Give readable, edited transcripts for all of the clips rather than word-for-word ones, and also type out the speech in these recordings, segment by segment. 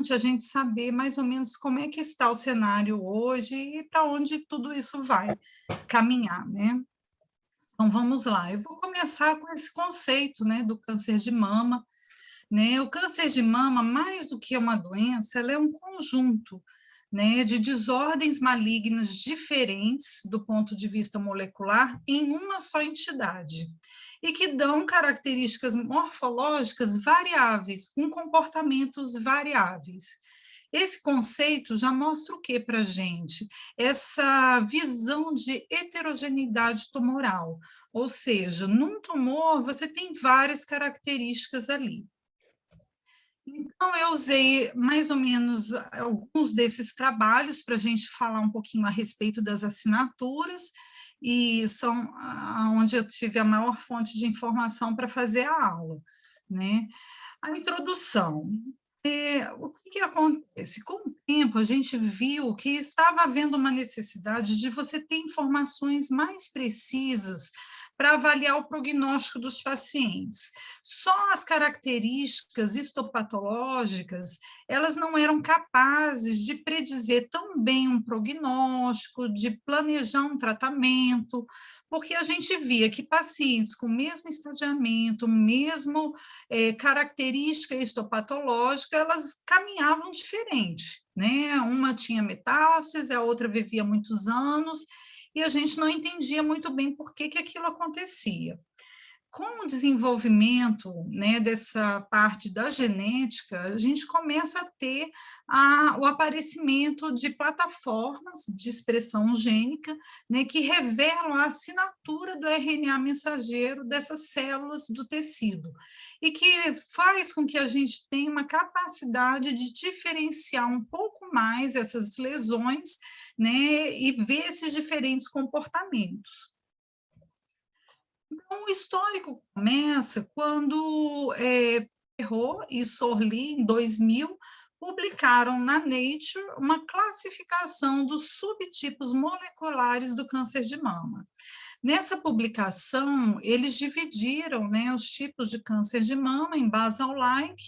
importante a gente saber mais ou menos como é que está o cenário hoje e para onde tudo isso vai caminhar, né? Então, vamos lá. Eu vou começar com esse conceito, né, do câncer de mama, né? O câncer de mama, mais do que uma doença, ela é um conjunto, né, de desordens malignas diferentes do ponto de vista molecular em uma só entidade e que dão características morfológicas variáveis, com comportamentos variáveis. Esse conceito já mostra o que para a gente? Essa visão de heterogeneidade tumoral, ou seja, num tumor você tem várias características ali. Então, eu usei mais ou menos alguns desses trabalhos para a gente falar um pouquinho a respeito das assinaturas, e são onde eu tive a maior fonte de informação para fazer a aula, né? A introdução. O que acontece? Com o tempo, a gente viu que estava havendo uma necessidade de você ter informações mais precisas para avaliar o prognóstico dos pacientes. Só as características histopatológicas, elas não eram capazes de predizer tão bem um prognóstico, de planejar um tratamento, porque a gente via que pacientes com o mesmo estadiamento, mesmo característica histopatológica, elas caminhavam diferente, né? Uma tinha metástase, a outra vivia muitos anos, e a gente não entendia muito bem por que aquilo acontecia. Com o desenvolvimento, né, dessa parte da genética, a gente começa a ter o aparecimento de plataformas de expressão gênica, né, que revelam a assinatura do RNA mensageiro dessas células do tecido, e que faz com que a gente tenha uma capacidade de diferenciar um pouco mais essas lesões, né, e ver esses diferentes comportamentos. Então, o histórico começa quando Perrot e Sorli, em 2000, publicaram na Nature uma classificação dos subtipos moleculares do câncer de mama. Nessa publicação, eles dividiram, né, os tipos de câncer de mama em basal-like,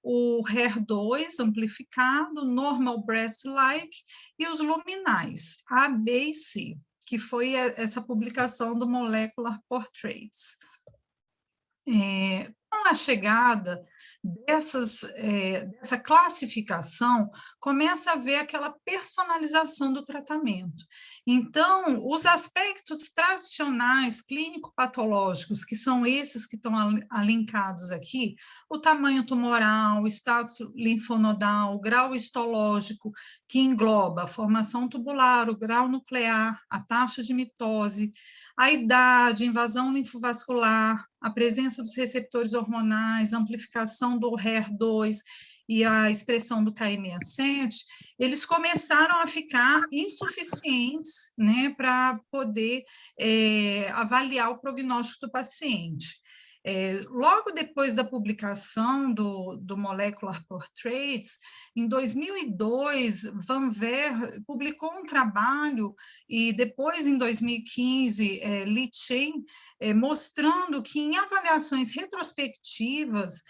o HER2 amplificado, normal breast-like e os luminais, A, B e C, que foi essa publicação do Molecular Portraits. Com a chegada dessa classificação, começa a haver aquela personalização do tratamento. Então, os aspectos tradicionais clínico-patológicos, que são esses que estão alinhados aqui, o tamanho tumoral, o status linfonodal, o grau histológico, que engloba a formação tubular, o grau nuclear, a taxa de mitose, a idade, invasão linfovascular, a presença dos receptores hormonais, a amplificação do HER2 e a expressão do KI67, eles começaram a ficar insuficientes, né, para poder avaliar o prognóstico do paciente. Logo depois da publicação do Molecular Portraits, em 2002, Van Ver publicou um trabalho, e depois, em 2015, Li Chen, mostrando que em avaliações retrospectivas,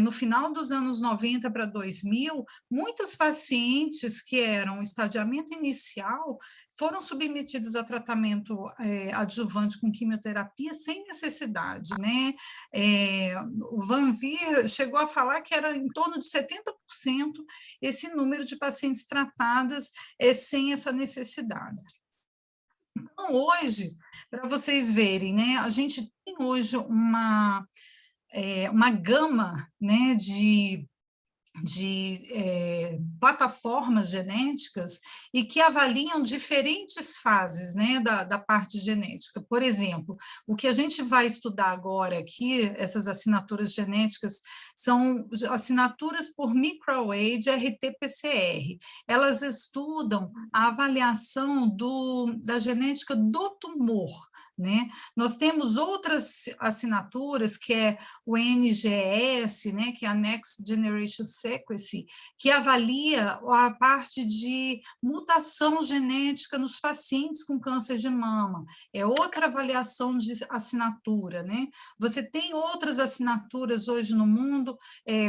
no final dos anos 90 para 2000, muitas pacientes que eram estadiamento inicial foram submetidos a tratamento adjuvante com quimioterapia sem necessidade, né? O Van Vir chegou a falar que era em torno de 70% esse número de pacientes tratadas sem essa necessidade. Então, hoje, para vocês verem, né, a gente tem hoje uma gama, né, de plataformas genéticas e que avaliam diferentes fases, né, da parte genética. Por exemplo, o que a gente vai estudar agora aqui, essas assinaturas genéticas, são assinaturas por microarray RT-PCR. Elas estudam a avaliação da genética do tumor, né? Nós temos outras assinaturas, que é o NGS, né, que é a Next Generation Sequence, que avalia a parte de mutação genética nos pacientes com câncer de mama. É outra avaliação de assinatura, né? Você tem outras assinaturas hoje no mundo,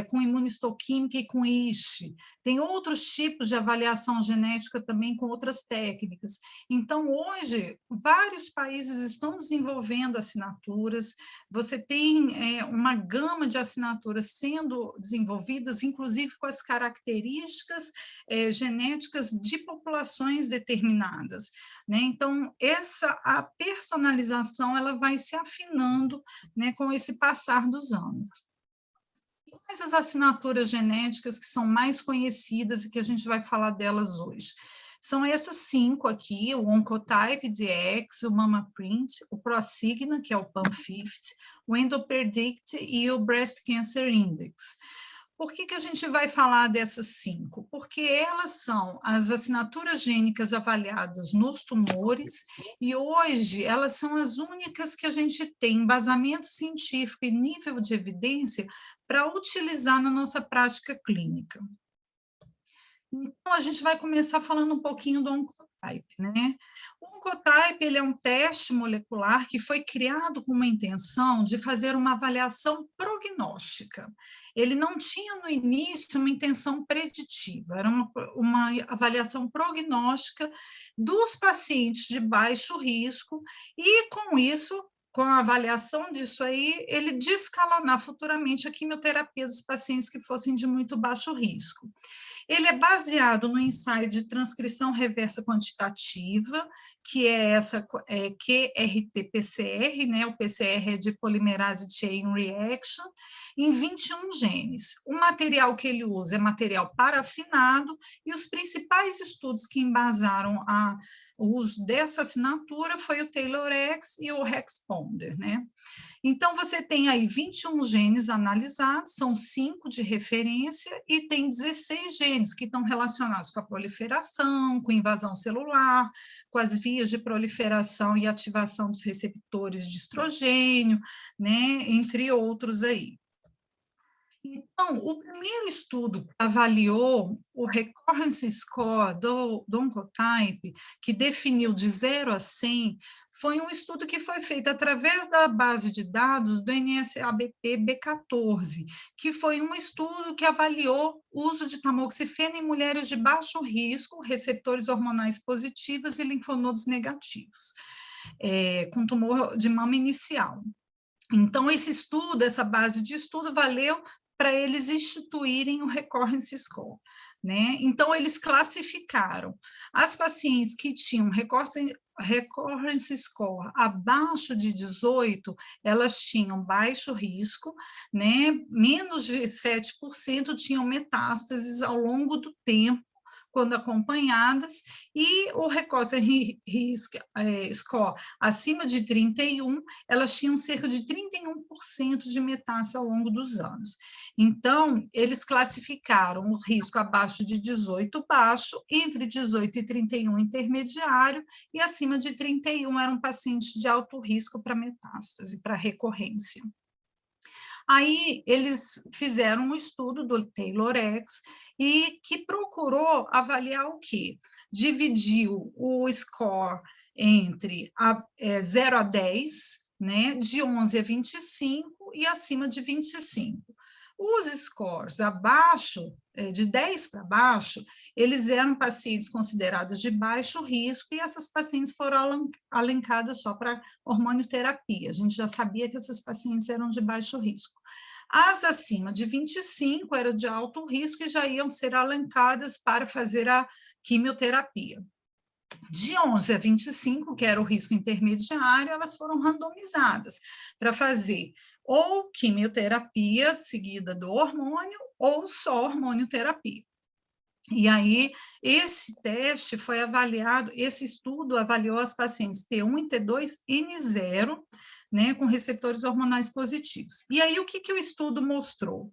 com imunistoquímica e com ISH. Tem outros tipos de avaliação genética também com outras técnicas. Então, hoje, vários países estão desenvolvendo assinaturas, você tem uma gama de assinaturas sendo desenvolvidas, inclusive com as características genéticas de populações determinadas, né? Então, a personalização ela vai se afinando, né, com esse passar dos anos. Quais as assinaturas genéticas que são mais conhecidas e que a gente vai falar delas hoje? São essas 5 aqui, o Oncotype DX, o MammaPrint, o Prosigna, que é o PAM50, o EndoPredict e o Breast Cancer Index. Por que a gente vai falar dessas 5? Porque elas são as assinaturas gênicas avaliadas nos tumores e hoje elas são as únicas que a gente tem embasamento científico e nível de evidência para utilizar na nossa prática clínica. Então, a gente vai começar falando um pouquinho do Oncotype, né? O Oncotype, ele é um teste molecular que foi criado com uma intenção de fazer uma avaliação prognóstica. Ele não tinha, no início, uma intenção preditiva, era uma avaliação prognóstica dos pacientes de baixo risco e, com isso, com a avaliação disso aí, ele descalonar futuramente a quimioterapia dos pacientes que fossem de muito baixo risco. Ele é baseado no ensaio de transcrição reversa quantitativa, que é essa QRT-PCR, né? O PCR é de Polymerase Chain Reaction, em 21 genes. O material que ele usa é material parafinado e os principais estudos que embasaram o uso dessa assinatura foi o TAYLOR-X e o Hexponder, né? Então, você tem aí 21 genes analisados, são 5 de referência e tem 16 genes que estão relacionados com a proliferação, com invasão celular, com as vias de proliferação e ativação dos receptores de estrogênio, né, entre outros aí. Então, o primeiro estudo que avaliou o Recurrence Score do Oncotype, que definiu de 0 a 100, foi um estudo que foi feito através da base de dados do NSABP-B14, que foi um estudo que avaliou o uso de tamoxifeno em mulheres de baixo risco, receptores hormonais positivos e linfonodos negativos, com tumor de mama inicial. Então, esse estudo, essa base de estudo, valeu para eles instituírem o Recurrence Score, né? Então, eles classificaram as pacientes que tinham Recurrence Score abaixo de 18, elas tinham baixo risco, né? Menos de 7% tinham metástases ao longo do tempo, quando acompanhadas, e o Recurrence Score acima de 31, elas tinham cerca de 31% de metástase ao longo dos anos. Então, eles classificaram o risco abaixo de 18 baixo, entre 18 e 31 intermediário, e acima de 31 eram pacientes de alto risco para metástase, para recorrência. Aí eles fizeram um estudo do TAYLOR-X e que procurou avaliar o quê? Dividiu o score entre 0 a 10, né, de 11 a 25 e acima de 25. Os scores abaixo, de 10 para baixo, eles eram pacientes considerados de baixo risco e essas pacientes foram alencadas só para hormonioterapia. A gente já sabia que essas pacientes eram de baixo risco. As acima de 25 eram de alto risco e já iam ser alencadas para fazer a quimioterapia. De 11 a 25, que era o risco intermediário, elas foram randomizadas para fazer ou quimioterapia seguida do hormônio ou só hormonioterapia. E aí, esse teste foi avaliado, esse estudo avaliou as pacientes T1 e T2 N0, né, com receptores hormonais positivos. E aí, o que o estudo mostrou?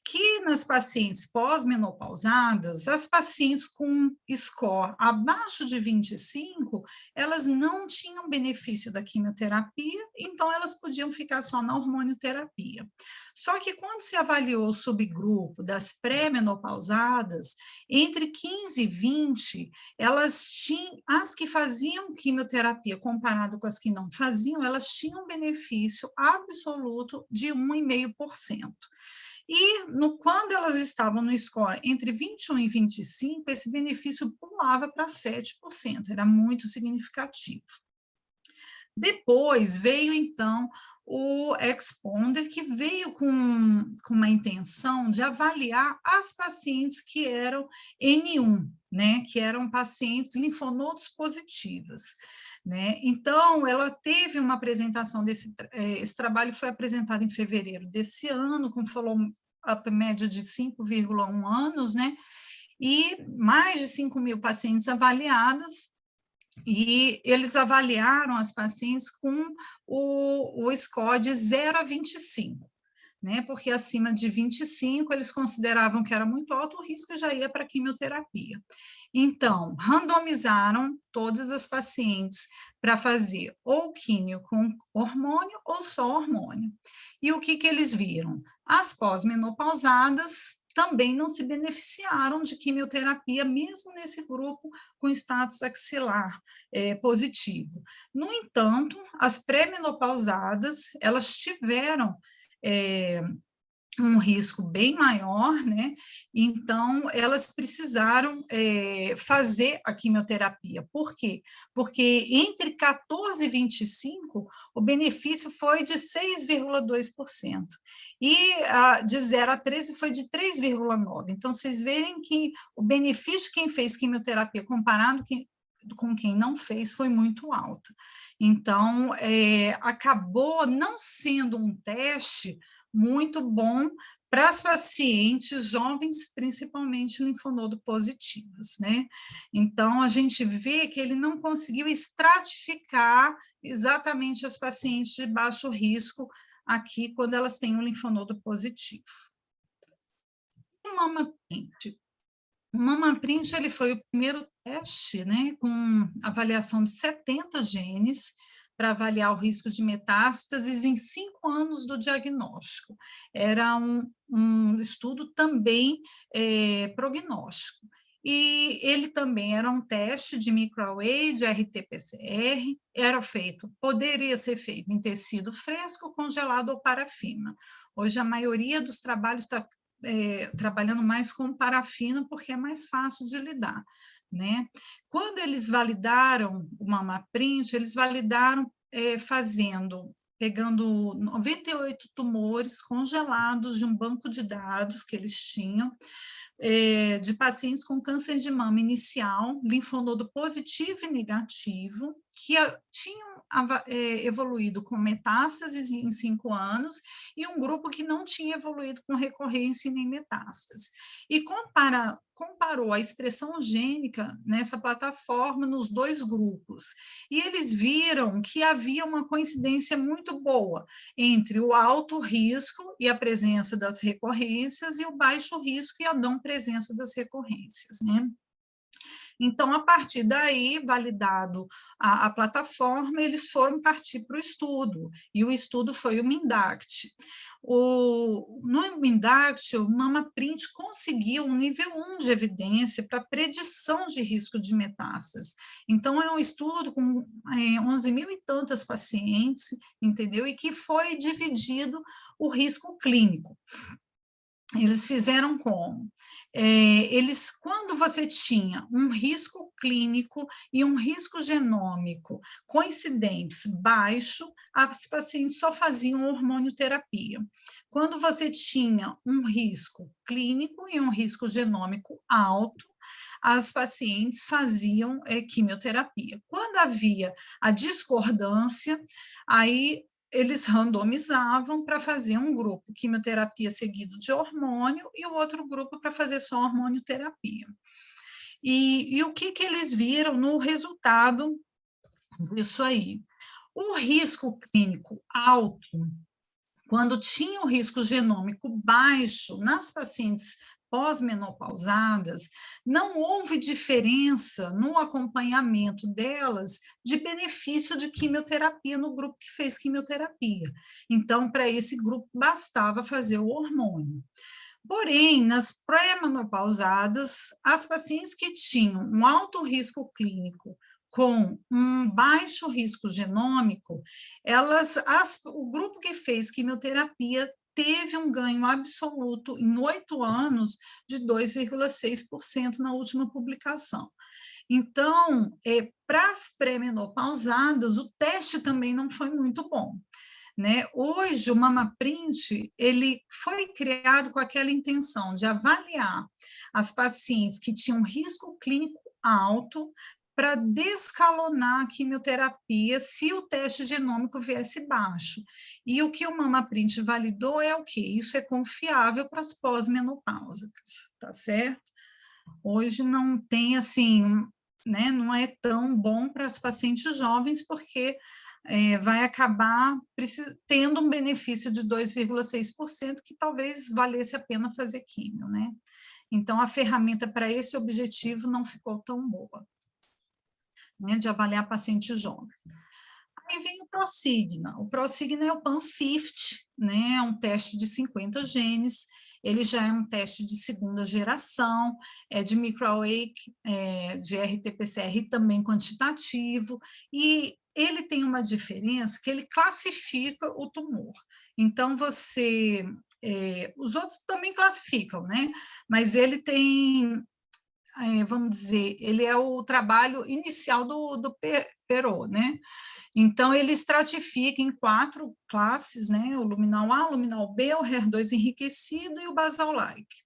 que nas pacientes pós-menopausadas, as pacientes com score abaixo de 25, elas não tinham benefício da quimioterapia, então elas podiam ficar só na hormonioterapia. Só que quando se avaliou o subgrupo das pré-menopausadas, entre 15 e 20, elas tinham, as que faziam quimioterapia comparado com as que não faziam, elas tinham um benefício absoluto de 1,5%. E quando elas estavam no score entre 21 e 25, esse benefício pulava para 7%, era muito significativo. Depois veio, então, o Exponder, que veio com uma intenção de avaliar as pacientes que eram N1, né, que eram pacientes linfonodos positivas. Né? Então, ela teve uma apresentação esse trabalho foi apresentado em fevereiro desse ano, com follow-up média de 5,1 anos, né? E mais de 5.000 pacientes avaliadas, e eles avaliaram as pacientes com o score de 0 a 25. Né, porque acima de 25 eles consideravam que era muito alto o risco e já ia para a quimioterapia. Então, randomizaram todas as pacientes para fazer ou químio com hormônio ou só hormônio. E o que eles viram? As pós-menopausadas também não se beneficiaram de quimioterapia, mesmo nesse grupo com status axilar positivo. No entanto, as pré-menopausadas, elas tiveram um risco bem maior, né? Então, elas precisaram fazer a quimioterapia. Por quê? Porque entre 14 e 25, o benefício foi de 6,2%. E de 0 a 13 foi de 3,9%. Então, vocês verem que o benefício quem fez quimioterapia comparado com quem não fez foi muito alto. Então, acabou não sendo um teste muito bom para as pacientes jovens, principalmente linfonodo positivas, né? Então, a gente vê que ele não conseguiu estratificar exatamente as pacientes de baixo risco aqui, quando elas têm um linfonodo positivo. O MamaPrint. O MamaPrint, ele foi o primeiro teste, né, com avaliação de 70 genes, para avaliar o risco de metástases em 5 anos do diagnóstico. Era um estudo também prognóstico. E ele também era um teste de microarray, de RT-PCR, poderia ser feito em tecido fresco, congelado ou parafina. Hoje, a maioria dos trabalhos está trabalhando mais com parafina, porque é mais fácil de lidar, né? Quando eles validaram o MamaPrint, eles validaram pegando 98 tumores congelados de um banco de dados que eles tinham, de pacientes com câncer de mama inicial, linfonodo positivo e negativo, que tinham evoluído com metástases em 5 anos, e um grupo que não tinha evoluído com recorrência nem metástase. E comparou a expressão gênica nessa plataforma nos dois grupos, e eles viram que havia uma coincidência muito boa entre o alto risco e a presença das recorrências e o baixo risco e a não presença das recorrências, né? Então, a partir daí, validado a plataforma, eles foram partir para o estudo, e o estudo foi o MINDACT. No MINDACT, o MamaPrint conseguiu um nível 1 de evidência para predição de risco de metástase. Então, é um estudo com 11 mil e tantas pacientes, entendeu? E que foi dividido o risco clínico. Eles fizeram como? Quando você tinha um risco clínico e um risco genômico coincidentes baixo, as pacientes só faziam hormonioterapia. Quando você tinha um risco clínico e um risco genômico alto, as pacientes faziam quimioterapia. Quando havia a discordância, aí eles randomizavam para fazer um grupo quimioterapia seguido de hormônio e o outro grupo para fazer só hormonioterapia. E o que eles viram no resultado disso aí? O risco clínico alto quando tinha o risco genômico baixo nas pacientes pós-menopausadas, não houve diferença no acompanhamento delas de benefício de quimioterapia no grupo que fez quimioterapia. Então, para esse grupo, bastava fazer o hormônio. Porém, nas pré-menopausadas, as pacientes que tinham um alto risco clínico com um baixo risco genômico, o grupo que fez quimioterapia teve um ganho absoluto em 8 anos de 2,6% na última publicação. Então, para as pré-menopausadas, o teste também não foi muito bom. Né? Hoje, o MamaPrint ele foi criado com aquela intenção de avaliar as pacientes que tinham risco clínico alto para descalonar a quimioterapia se o teste genômico viesse baixo. E o que o MamaPrint validou é o quê? Isso é confiável para as pós-menopáusicas, tá certo? Hoje não tem assim, né, não é tão bom para as pacientes jovens, porque vai acabar tendo um benefício de 2,6%, que talvez valesse a pena fazer químio, né? Então, a ferramenta para esse objetivo não ficou tão boa, né, de avaliar paciente jovem. Aí vem o Prosigna. O Prosigna é o PAN50, né? É um teste de 50 genes. Ele já é um teste de segunda geração, é de microarray, de RT-PCR também quantitativo, e ele tem uma diferença que ele classifica o tumor. Então, os outros também classificam, né? Mas ele tem, vamos dizer, ele é o trabalho inicial do Perot, né? Então, ele estratifica em 4 classes, né? O luminal A, o luminal B, o HER2 enriquecido e o basal-like.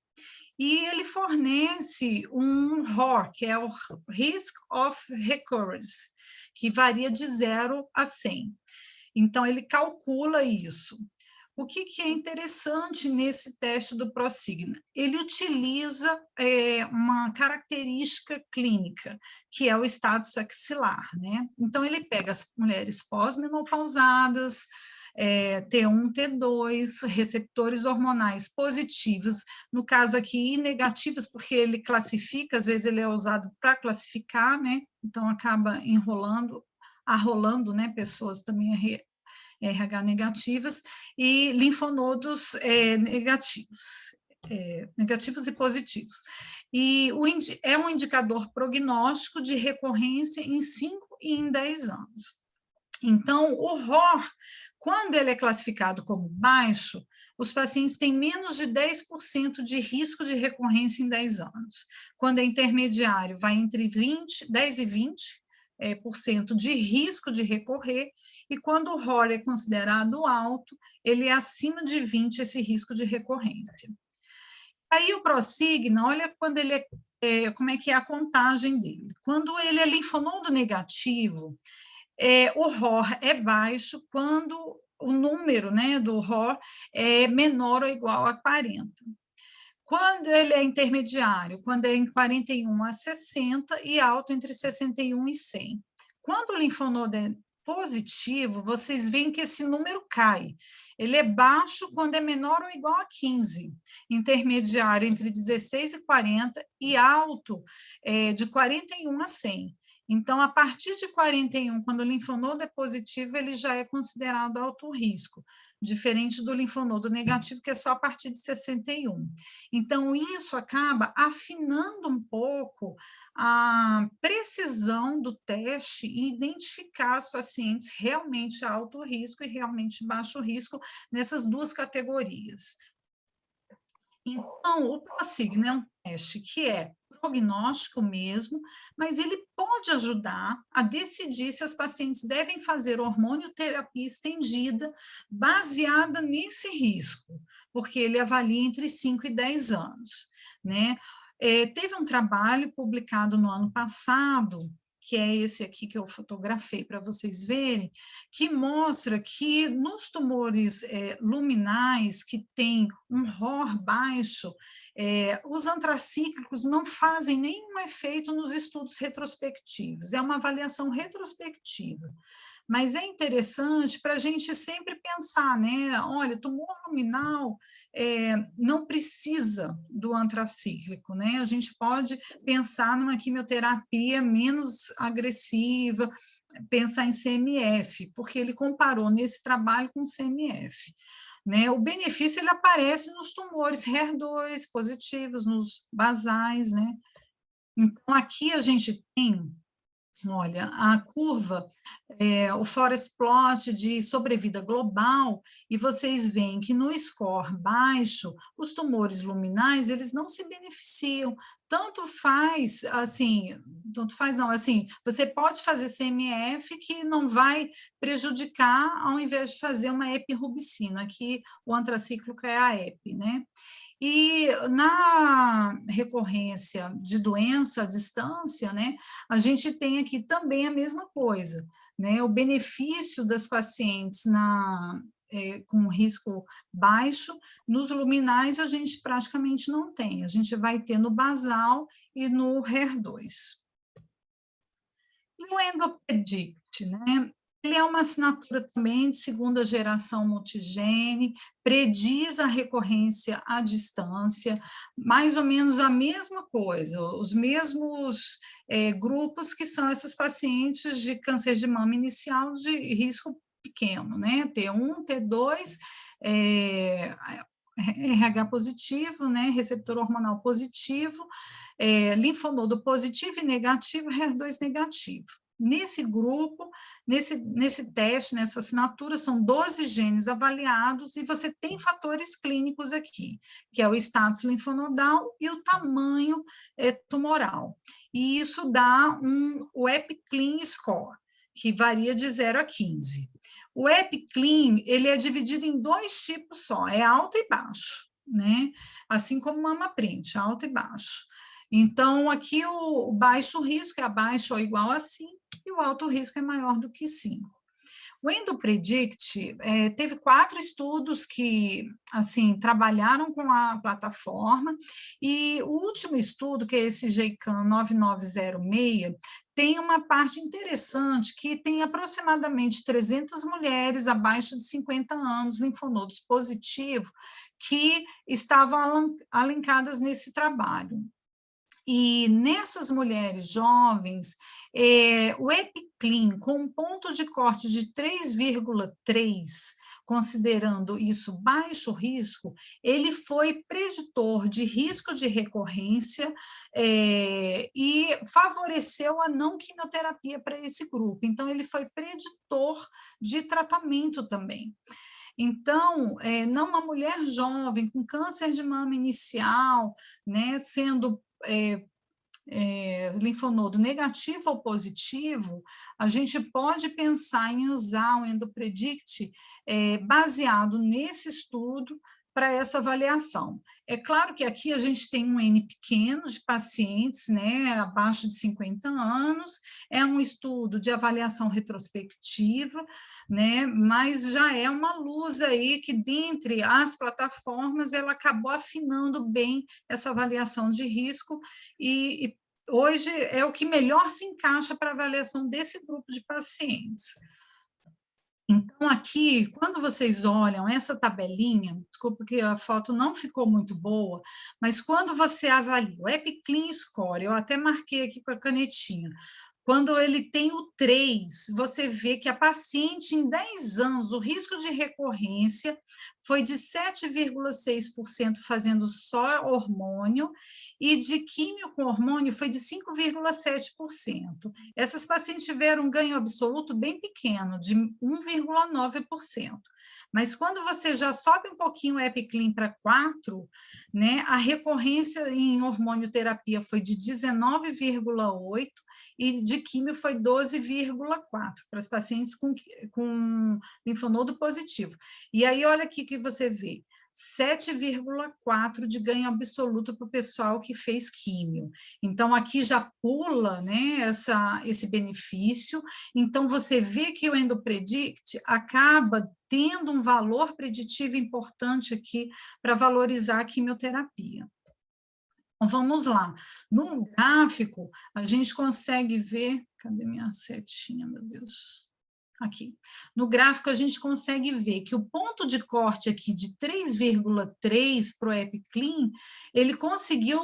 E ele fornece um ROR, que é o Risk of Recurrence, que varia de 0 a 100. Então, ele calcula isso. O que é interessante nesse teste do Prosigna? Ele utiliza uma característica clínica, que é o status axilar, né? Então, ele pega as mulheres pós-menopausadas, T1, T2, receptores hormonais positivos, no caso aqui, negativos, porque ele classifica, às vezes ele é usado para classificar, né? Então, acaba arrolando, né, pessoas também RH negativas, e linfonodos negativos e positivos. E é um indicador prognóstico de recorrência em 5 e em 10 anos. Então, o ROR, quando ele é classificado como baixo, os pacientes têm menos de 10% de risco de recorrência em 10 anos. Quando é intermediário, vai entre 10 e 20% de risco de recorrer, e quando o ROR é considerado alto, ele é acima de 20% esse risco de recorrência. Aí o Prosigna, olha quando ele como é que é a contagem dele. Quando ele é linfonodo negativo, o ROR é baixo quando o número, né, do ROR é menor ou igual a 40. Quando ele é intermediário, quando é em 41 a 60 e alto entre 61 e 100. Quando o linfonodo é positivo, vocês veem que esse número cai. Ele é baixo quando é menor ou igual a 15, intermediário entre 16 e 40 e alto de 41 a 100. Então, a partir de 41, quando o linfonodo é positivo, ele já é considerado alto risco, diferente do linfonodo negativo, que é só a partir de 61. Então, isso acaba afinando um pouco a precisão do teste e identificar as pacientes realmente alto risco e realmente baixo risco nessas 2 categorias. Então, o Prosigna é um teste que é prognóstico mesmo, mas ele pode ajudar a decidir se as pacientes devem fazer hormonioterapia estendida baseada nesse risco, porque ele avalia entre 5 e 10 anos, né? Teve um trabalho publicado no ano passado, que é esse aqui que eu fotografei para vocês verem, que mostra que nos tumores luminais que têm um ROR baixo, Os antracíclicos não fazem nenhum efeito nos estudos retrospectivos, é uma avaliação retrospectiva. Mas é interessante para a gente sempre pensar, né? Olha, tumor luminal não precisa do antracíclico, né? A gente pode pensar numa quimioterapia menos agressiva, pensar em CMF, porque ele comparou nesse trabalho com CMF. Né? O benefício ele aparece nos tumores HER2 positivos, nos basais, né? Então, aqui a gente tem, olha, a curva, o forest plot de sobrevida global, e vocês veem que no score baixo, os tumores luminais, eles não se beneficiam. Tanto faz não, assim, você pode fazer CMF que não vai prejudicar, ao invés de fazer uma epirubicina, que o antracíclico é a epi, né? E na recorrência de doença à distância, né, a gente tem aqui também a mesma coisa, né? O benefício das pacientes com risco baixo, nos luminais a gente praticamente não tem, a gente vai ter no basal e no HER2. E o Endopredict, né? Ele é uma assinatura também de segunda geração multigene, prediz a recorrência à distância, mais ou menos a mesma coisa, os mesmos grupos que são esses pacientes de câncer de mama inicial de risco pequeno, né? T1, T2, RH positivo, né? Receptor hormonal positivo, linfonodo positivo e negativo, HER2 negativo. Nesse grupo, nesse teste, nessa assinatura, são 12 genes avaliados e você tem fatores clínicos aqui, que é o status linfonodal e o tamanho tumoral. E isso dá o EpiClean Score, que varia de 0 a 15. O EpiClean, ele é dividido em 2 tipos só, é alto e baixo, né? Assim como o MamaPrint, alto e baixo. Então, aqui o baixo risco é abaixo ou igual a 5, e o alto risco é maior do que 5. O Endopredict teve 4 estudos que, assim, trabalharam com a plataforma, e o último estudo, que é esse GEICAM 9906, tem uma parte interessante que tem aproximadamente 300 mulheres abaixo de 50 anos, linfonodos positivos, que estavam alencadas nesse trabalho. E nessas mulheres jovens, o EpiClean, com um ponto de corte de 3,3, considerando isso baixo risco, ele foi preditor de risco de recorrência e favoreceu a não quimioterapia para esse grupo. Então, ele foi preditor de tratamento também. Então, não uma mulher jovem com câncer de mama inicial, né, sendo linfonodo negativo ou positivo, a gente pode pensar em usar o Endopredict baseado nesse estudo para essa avaliação. É claro que aqui a gente tem um N pequeno de pacientes, né, abaixo de 50 anos, é um estudo de avaliação retrospectiva, né, mas já é uma luz aí que, dentre as plataformas, ela acabou afinando bem essa avaliação de risco e hoje é o que melhor se encaixa para a avaliação desse grupo de pacientes. Então, aqui, quando vocês olham essa tabelinha, desculpa que a foto não ficou muito boa, mas quando você avalia o EpiClean Score, eu até marquei aqui com a canetinha, quando ele tem o 3, você vê que a paciente, em 10 anos, o risco de recorrência foi de 7,6% fazendo só hormônio, e de químio com hormônio foi de 5,7%. Essas pacientes tiveram um ganho absoluto bem pequeno, de 1,9%. Mas quando você já sobe um pouquinho o EpiClean para 4, né, a recorrência em hormonioterapia foi de 19,8% e de químio foi 12,4% para as pacientes com linfonodo positivo. E aí, olha aqui que você vê, 7,4 de ganho absoluto para o pessoal que fez químio. Então, aqui já pula, né, esse benefício. Então, você vê que o Endopredict acaba tendo um valor preditivo importante aqui para valorizar a quimioterapia. Então, vamos lá. No gráfico, a gente consegue ver... Cadê minha setinha, meu Deus? Aqui. No gráfico, a gente consegue ver que o ponto de corte aqui de 3,3 para o EpiClean, ele conseguiu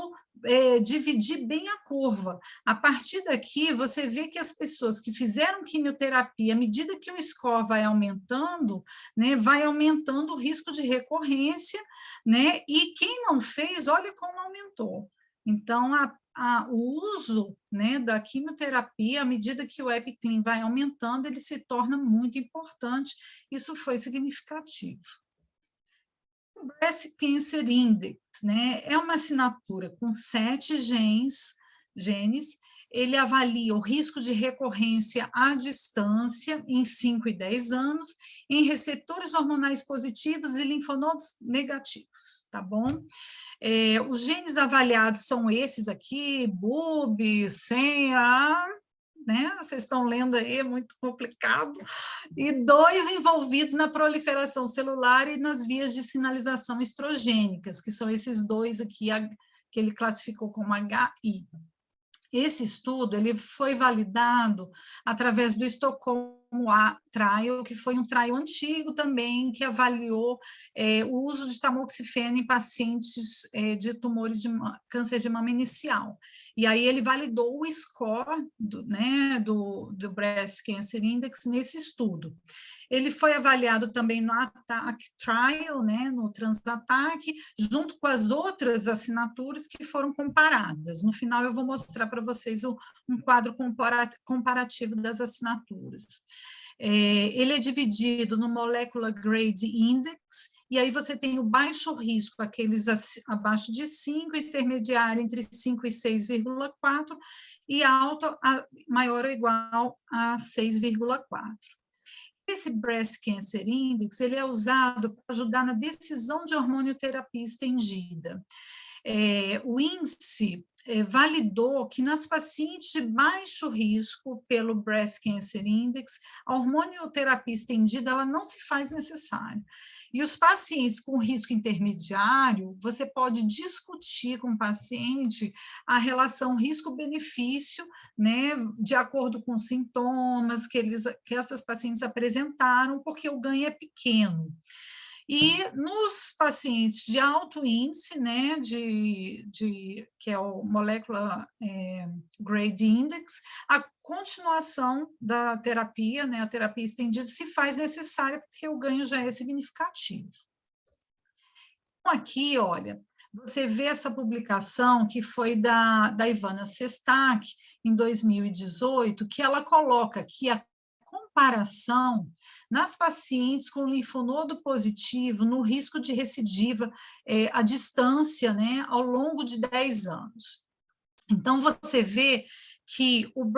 dividir bem a curva. A partir daqui, você vê que as pessoas que fizeram quimioterapia, à medida que o score vai aumentando, né, vai aumentando o risco de recorrência, né, e quem não fez, olha como aumentou. Então, o uso, né, da quimioterapia, à medida que o EpiClean vai aumentando, ele se torna muito importante. Isso foi significativo. O Breast Cancer Index, né, é uma assinatura com 7 genes, ele avalia o risco de recorrência à distância em 5 e 10 anos, em receptores hormonais positivos e linfonodos negativos, tá bom? Os genes avaliados são esses aqui, BUB, SEA, né? Vocês estão lendo aí, é muito complicado, e 2 envolvidos na proliferação celular e nas vias de sinalização estrogênicas, que são esses 2 aqui, que ele classificou como HI. Esse estudo ele foi validado através do Estocolmo Trial, que foi um trial antigo também, que avaliou o uso de tamoxifeno em pacientes de tumores de câncer de mama inicial. E aí ele validou o score do Breast Cancer Index nesse estudo. Ele foi avaliado também no ATTACK Trial, né, no TransATTACK, junto com as outras assinaturas que foram comparadas. No final, eu vou mostrar para vocês um quadro comparativo das assinaturas. Ele é dividido no Molecular Grade Index, e aí você tem o baixo risco, aqueles abaixo de 5, intermediário entre 5 e 6,4, e alto, maior ou igual a 6,4. Esse Breast Cancer Index ele é usado para ajudar na decisão de hormonioterapia estendida. O índice validou que nas pacientes de baixo risco pelo Breast Cancer Index, a hormonioterapia estendida ela não se faz necessária. E os pacientes com risco intermediário, você pode discutir com o paciente a relação risco-benefício, né, de acordo com os sintomas que essas pacientes apresentaram, porque o ganho é pequeno. E nos pacientes de alto índice, né, que é o Molecular Grade Index, a continuação da terapia, né, a terapia estendida, se faz necessária porque o ganho já é significativo. Então, aqui, olha, você vê essa publicação que foi da Ivana Sestak, em 2018, que ela coloca aqui a comparação nas pacientes com linfonodo positivo, no risco de recidiva, à distância, né, ao longo de 10 anos. Então, você vê que o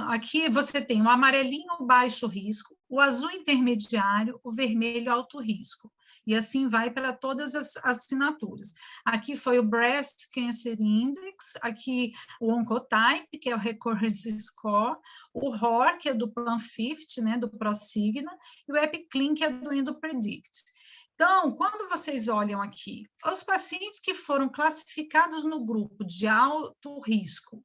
aqui você tem o amarelinho baixo risco, o azul intermediário, o vermelho alto risco. E assim vai para todas as assinaturas. Aqui foi o Breast Cancer Index, aqui o Oncotype, que é o Recurrence Score, o ROR, que é do PLAN-50, né, do Prosigna, e o EpiClean, que é do EndoPredict. Então, quando vocês olham aqui, os pacientes que foram classificados no grupo de alto risco,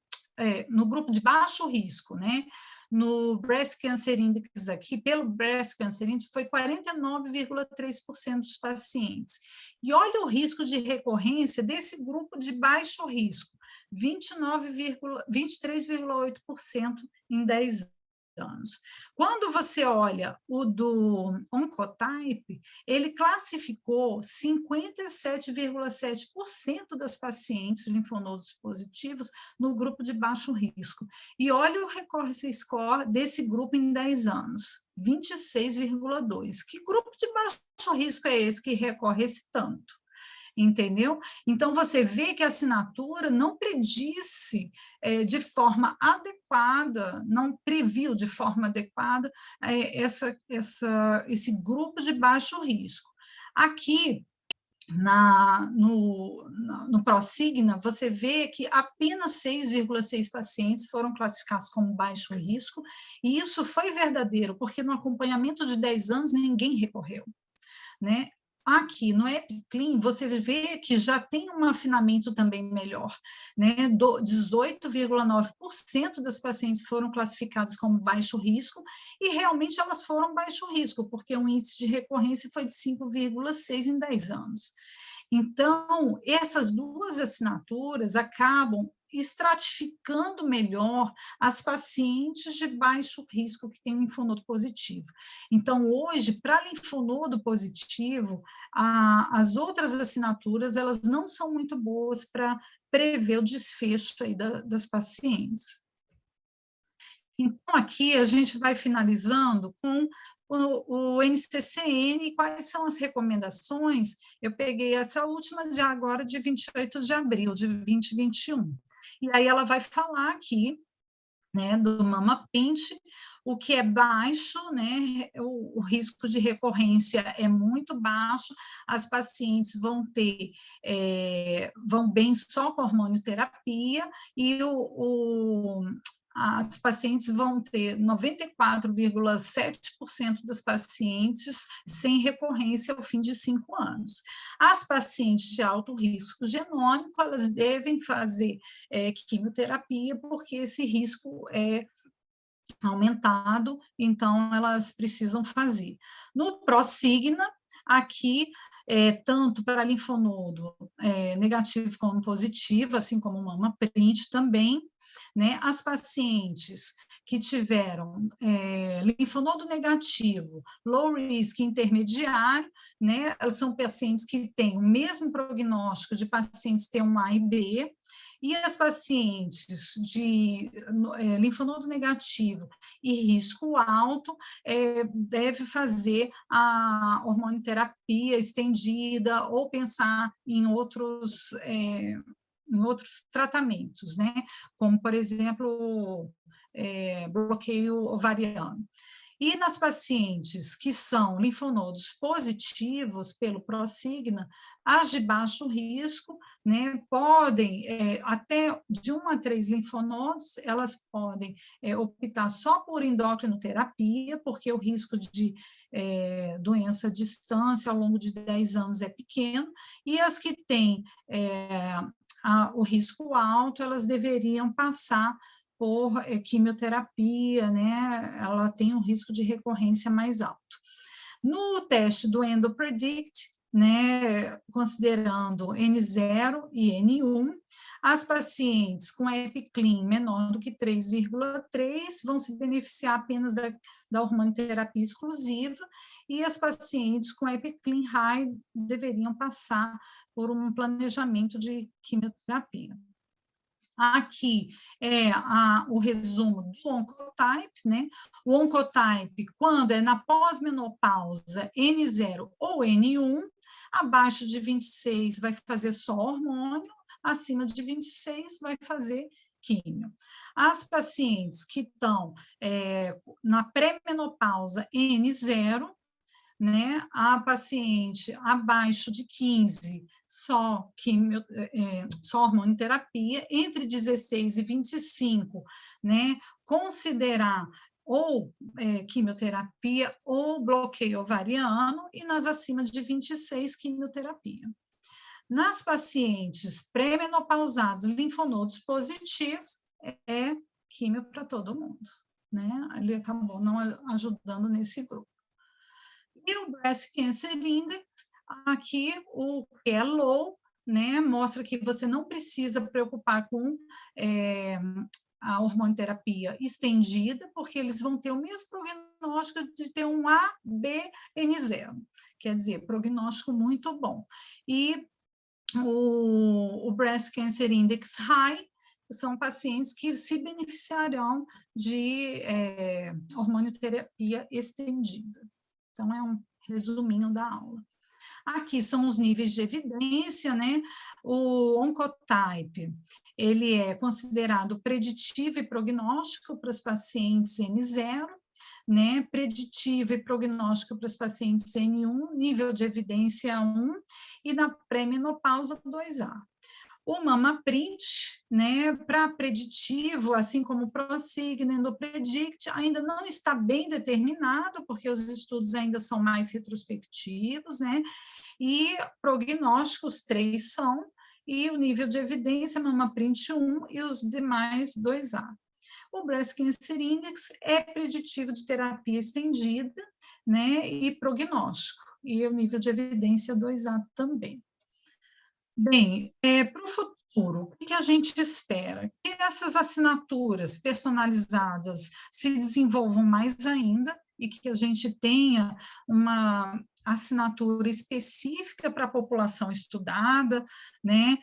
no grupo de baixo risco, né? No Breast Cancer Index aqui, pelo Breast Cancer Index, foi 49,3% dos pacientes. E olha o risco de recorrência desse grupo de baixo risco, 23,8% em 10 anos. Quando você olha o do Oncotype, ele classificou 57,7% das pacientes linfonodos positivos no grupo de baixo risco. E olha o Recurrence Score desse grupo em 10 anos, 26,2%. Que grupo de baixo risco é esse que recorre esse tanto? Entendeu? Então, você vê que a assinatura não predisse de forma adequada, não previu de forma adequada esse grupo de baixo risco. Aqui, no Prosigna, você vê que apenas 6,6 pacientes foram classificados como baixo risco, e isso foi verdadeiro, porque no acompanhamento de 10 anos ninguém recorreu, né? aqui no EpiClean, você vê que já tem um afinamento também melhor, né? 18,9% das pacientes foram classificadas como baixo risco, e realmente elas foram baixo risco, porque o índice de recorrência foi de 5,6 em 10 anos. Então, essas duas assinaturas acabam estratificando melhor as pacientes de baixo risco que têm linfonodo positivo. Então, hoje, para linfonodo positivo, as outras assinaturas, elas não são muito boas para prever o desfecho aí das pacientes. Então, aqui a gente vai finalizando com o NCCN e quais são as recomendações. Eu peguei essa última de agora, de 28 de abril de 2021. E aí ela vai falar aqui, né, do MamaPrint, o que é baixo, né, o risco de recorrência é muito baixo, as pacientes vão vão bem só com hormonioterapia, e as pacientes vão ter 94,7% das pacientes sem recorrência ao fim de 5 anos. As pacientes de alto risco genômico, elas devem fazer quimioterapia, porque esse risco é aumentado, então elas precisam fazer. No Prosigna, aqui, tanto para linfonodo negativo como positivo, assim como o MamaPrint também, né, as pacientes que tiveram linfonodo negativo, low risk intermediário, né, elas são pacientes que têm o mesmo prognóstico de pacientes T1A e B, e as pacientes de linfonodo negativo e risco alto deve fazer a hormonioterapia estendida ou pensar em outros tratamentos, né? Como, por exemplo, bloqueio ovariano. E nas pacientes que são linfonodos positivos pelo Prosigna, as de baixo risco, né, podem, até de 1 a 3 linfonodos, elas podem optar só por endocrinoterapia, porque o risco de doença à distância ao longo de 10 anos é pequeno, e as que têm o risco alto, elas deveriam passar por quimioterapia, né? Ela tem um risco de recorrência mais alto. No teste do EndoPredict, né, considerando N0 e N1, as pacientes com EpiClean menor do que 3,3 vão se beneficiar apenas da hormonioterapia exclusiva, e as pacientes com EpiClean high deveriam passar por um planejamento de quimioterapia. Aqui é o resumo do Oncotype, né? O Oncotype, quando é na pós-menopausa N0 ou N1, abaixo de 26 vai fazer só hormônio, acima de 26 vai fazer químio. As pacientes que estão na pré-menopausa N0, né, a paciente abaixo de 15, só hormonioterapia, entre 16 e 25, né, considerar ou quimioterapia ou bloqueio ovariano, e nas acima de 26, quimioterapia. Nas pacientes pré-menopausadas, linfonodos positivos, químio para todo mundo, né, ele acabou não ajudando nesse grupo. E o Breast Cancer Index, aqui o que é low, né, mostra que você não precisa preocupar com a hormonioterapia estendida, porque eles vão ter o mesmo prognóstico de ter um ABN0, quer dizer, prognóstico muito bom. E o Breast Cancer Index High são pacientes que se beneficiarão de hormonioterapia estendida. Então, é um resuminho da aula. Aqui são os níveis de evidência, né? O Oncotype, ele é considerado preditivo e prognóstico para os pacientes N0, né? Preditivo e prognóstico para os pacientes N1, nível de evidência 1, e na pré-menopausa 2A. O MamaPrint, né, para preditivo, assim como o ProSigna e o Predict, ainda não está bem determinado, porque os estudos ainda são mais retrospectivos, né, e prognósticos 3 são, e o nível de evidência, MamaPrint 1 e os demais 2A. O Breast Cancer Index é preditivo de terapia estendida, né, e prognóstico, e o nível de evidência 2A também. Bem, para o futuro, o que a gente espera? Que essas assinaturas personalizadas se desenvolvam mais ainda e que a gente tenha uma assinatura específica para a população estudada, né?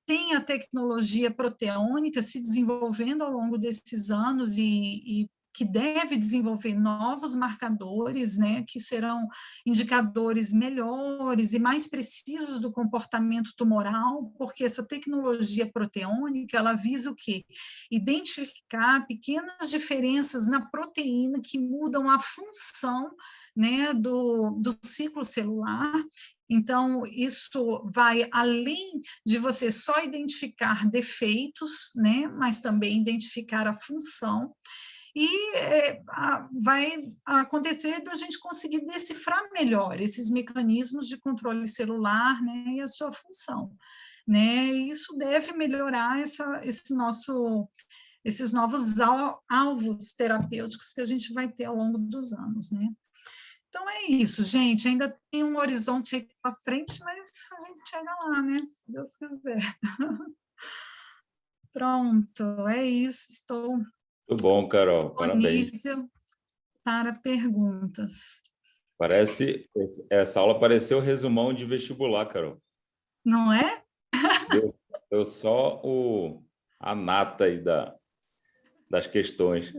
Tem a tecnologia proteônica se desenvolvendo ao longo desses anos e que deve desenvolver novos marcadores, né, que serão indicadores melhores e mais precisos do comportamento tumoral, porque essa tecnologia proteônica, ela visa o quê? Identificar pequenas diferenças na proteína que mudam a função, né, do ciclo celular. Então, isso vai além de você só identificar defeitos, né, mas também identificar a função, e vai acontecer da gente conseguir decifrar melhor esses mecanismos de controle celular, né, e a sua função, né, e isso deve melhorar esses novos alvos terapêuticos que a gente vai ter ao longo dos anos, né. Então é isso, gente, ainda tem um horizonte aqui para frente, mas a gente chega lá, né, se Deus quiser. Pronto, é isso, estou Muito bom, Carol, parabéns. disponível para perguntas. Essa aula pareceu resumão de vestibular, Carol. Não é? Deu só a nata aí das questões.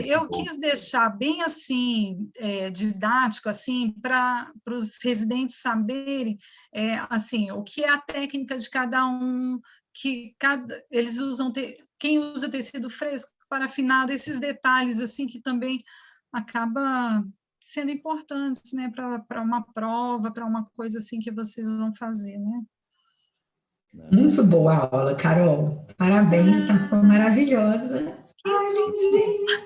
Eu quis deixar bem assim, didático, assim, para os residentes saberem, assim, o que é a técnica de cada um, eles usam, quem usa tecido fresco, parafinado, esses detalhes, assim, que também acaba sendo importantes, né, para uma prova, para uma coisa assim que vocês vão fazer, né? Muito boa a aula, Carol. Parabéns, foi maravilhosa. Ai, lindinha.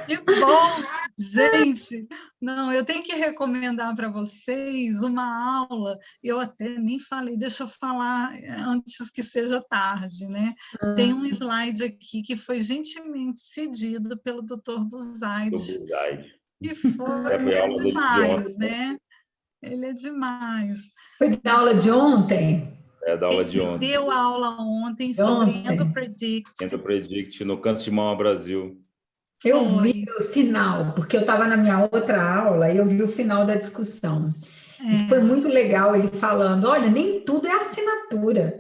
Que bom! Gente, não, eu tenho que recomendar para vocês uma aula, eu até nem falei, deixa eu falar antes que seja tarde, né? Tem um slide aqui que foi gentilmente cedido pelo Dr. Buzaide, e foi demais, né? Ele é demais. Foi da aula de ontem? Da aula de ontem. Ele deu aula ontem sobre EndoPredict. EndoPredict no Câncer de Mama Brasil. Eu vi o final, porque eu estava na minha outra aula e eu vi o final da discussão. E foi muito legal ele falando, olha, nem tudo é assinatura.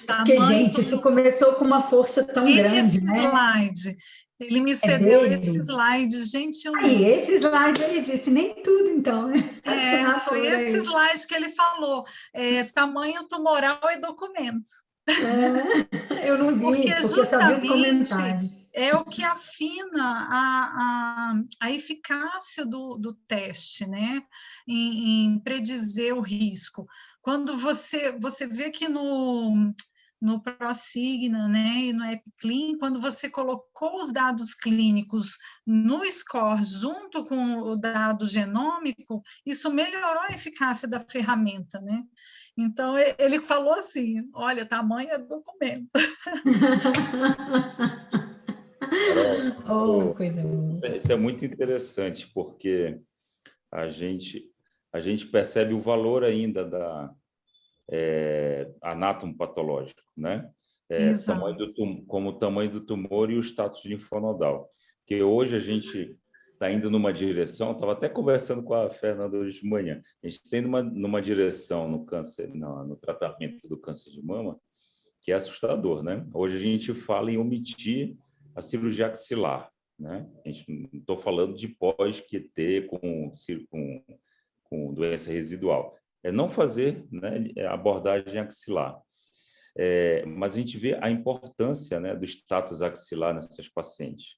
Porque, gente, isso começou com uma força tão grande, né? Slide. Ele me cedeu esse slide, gentilmente. Esse slide ele disse, nem tudo, então, né? Foi esse slide que ele falou, tamanho tumoral e documento. Eu não vi, porque justamente é o que afina a eficácia do teste, né? Em predizer o risco. Quando você vê que no ProSigna, né, e no EpiClean, quando você colocou os dados clínicos no score junto com o dado genômico, isso melhorou a eficácia da ferramenta, né? Então, ele falou assim, olha, tamanho é documento. Isso é muito interessante, porque a gente percebe o valor ainda da anátomo patológico, né? Como o tamanho do tumor e o status linfonodal. Porque hoje a gente está indo numa direção, estava até conversando com a Fernanda hoje de manhã, a gente tem numa direção no câncer, no tratamento do câncer de mama, que é assustador, né? Hoje a gente fala em omitir a cirurgia axilar, né? A gente não estou falando de pós-QT com doença residual. É não fazer, né, a abordagem axilar. Mas a gente vê a importância, né, do status axilar nessas pacientes.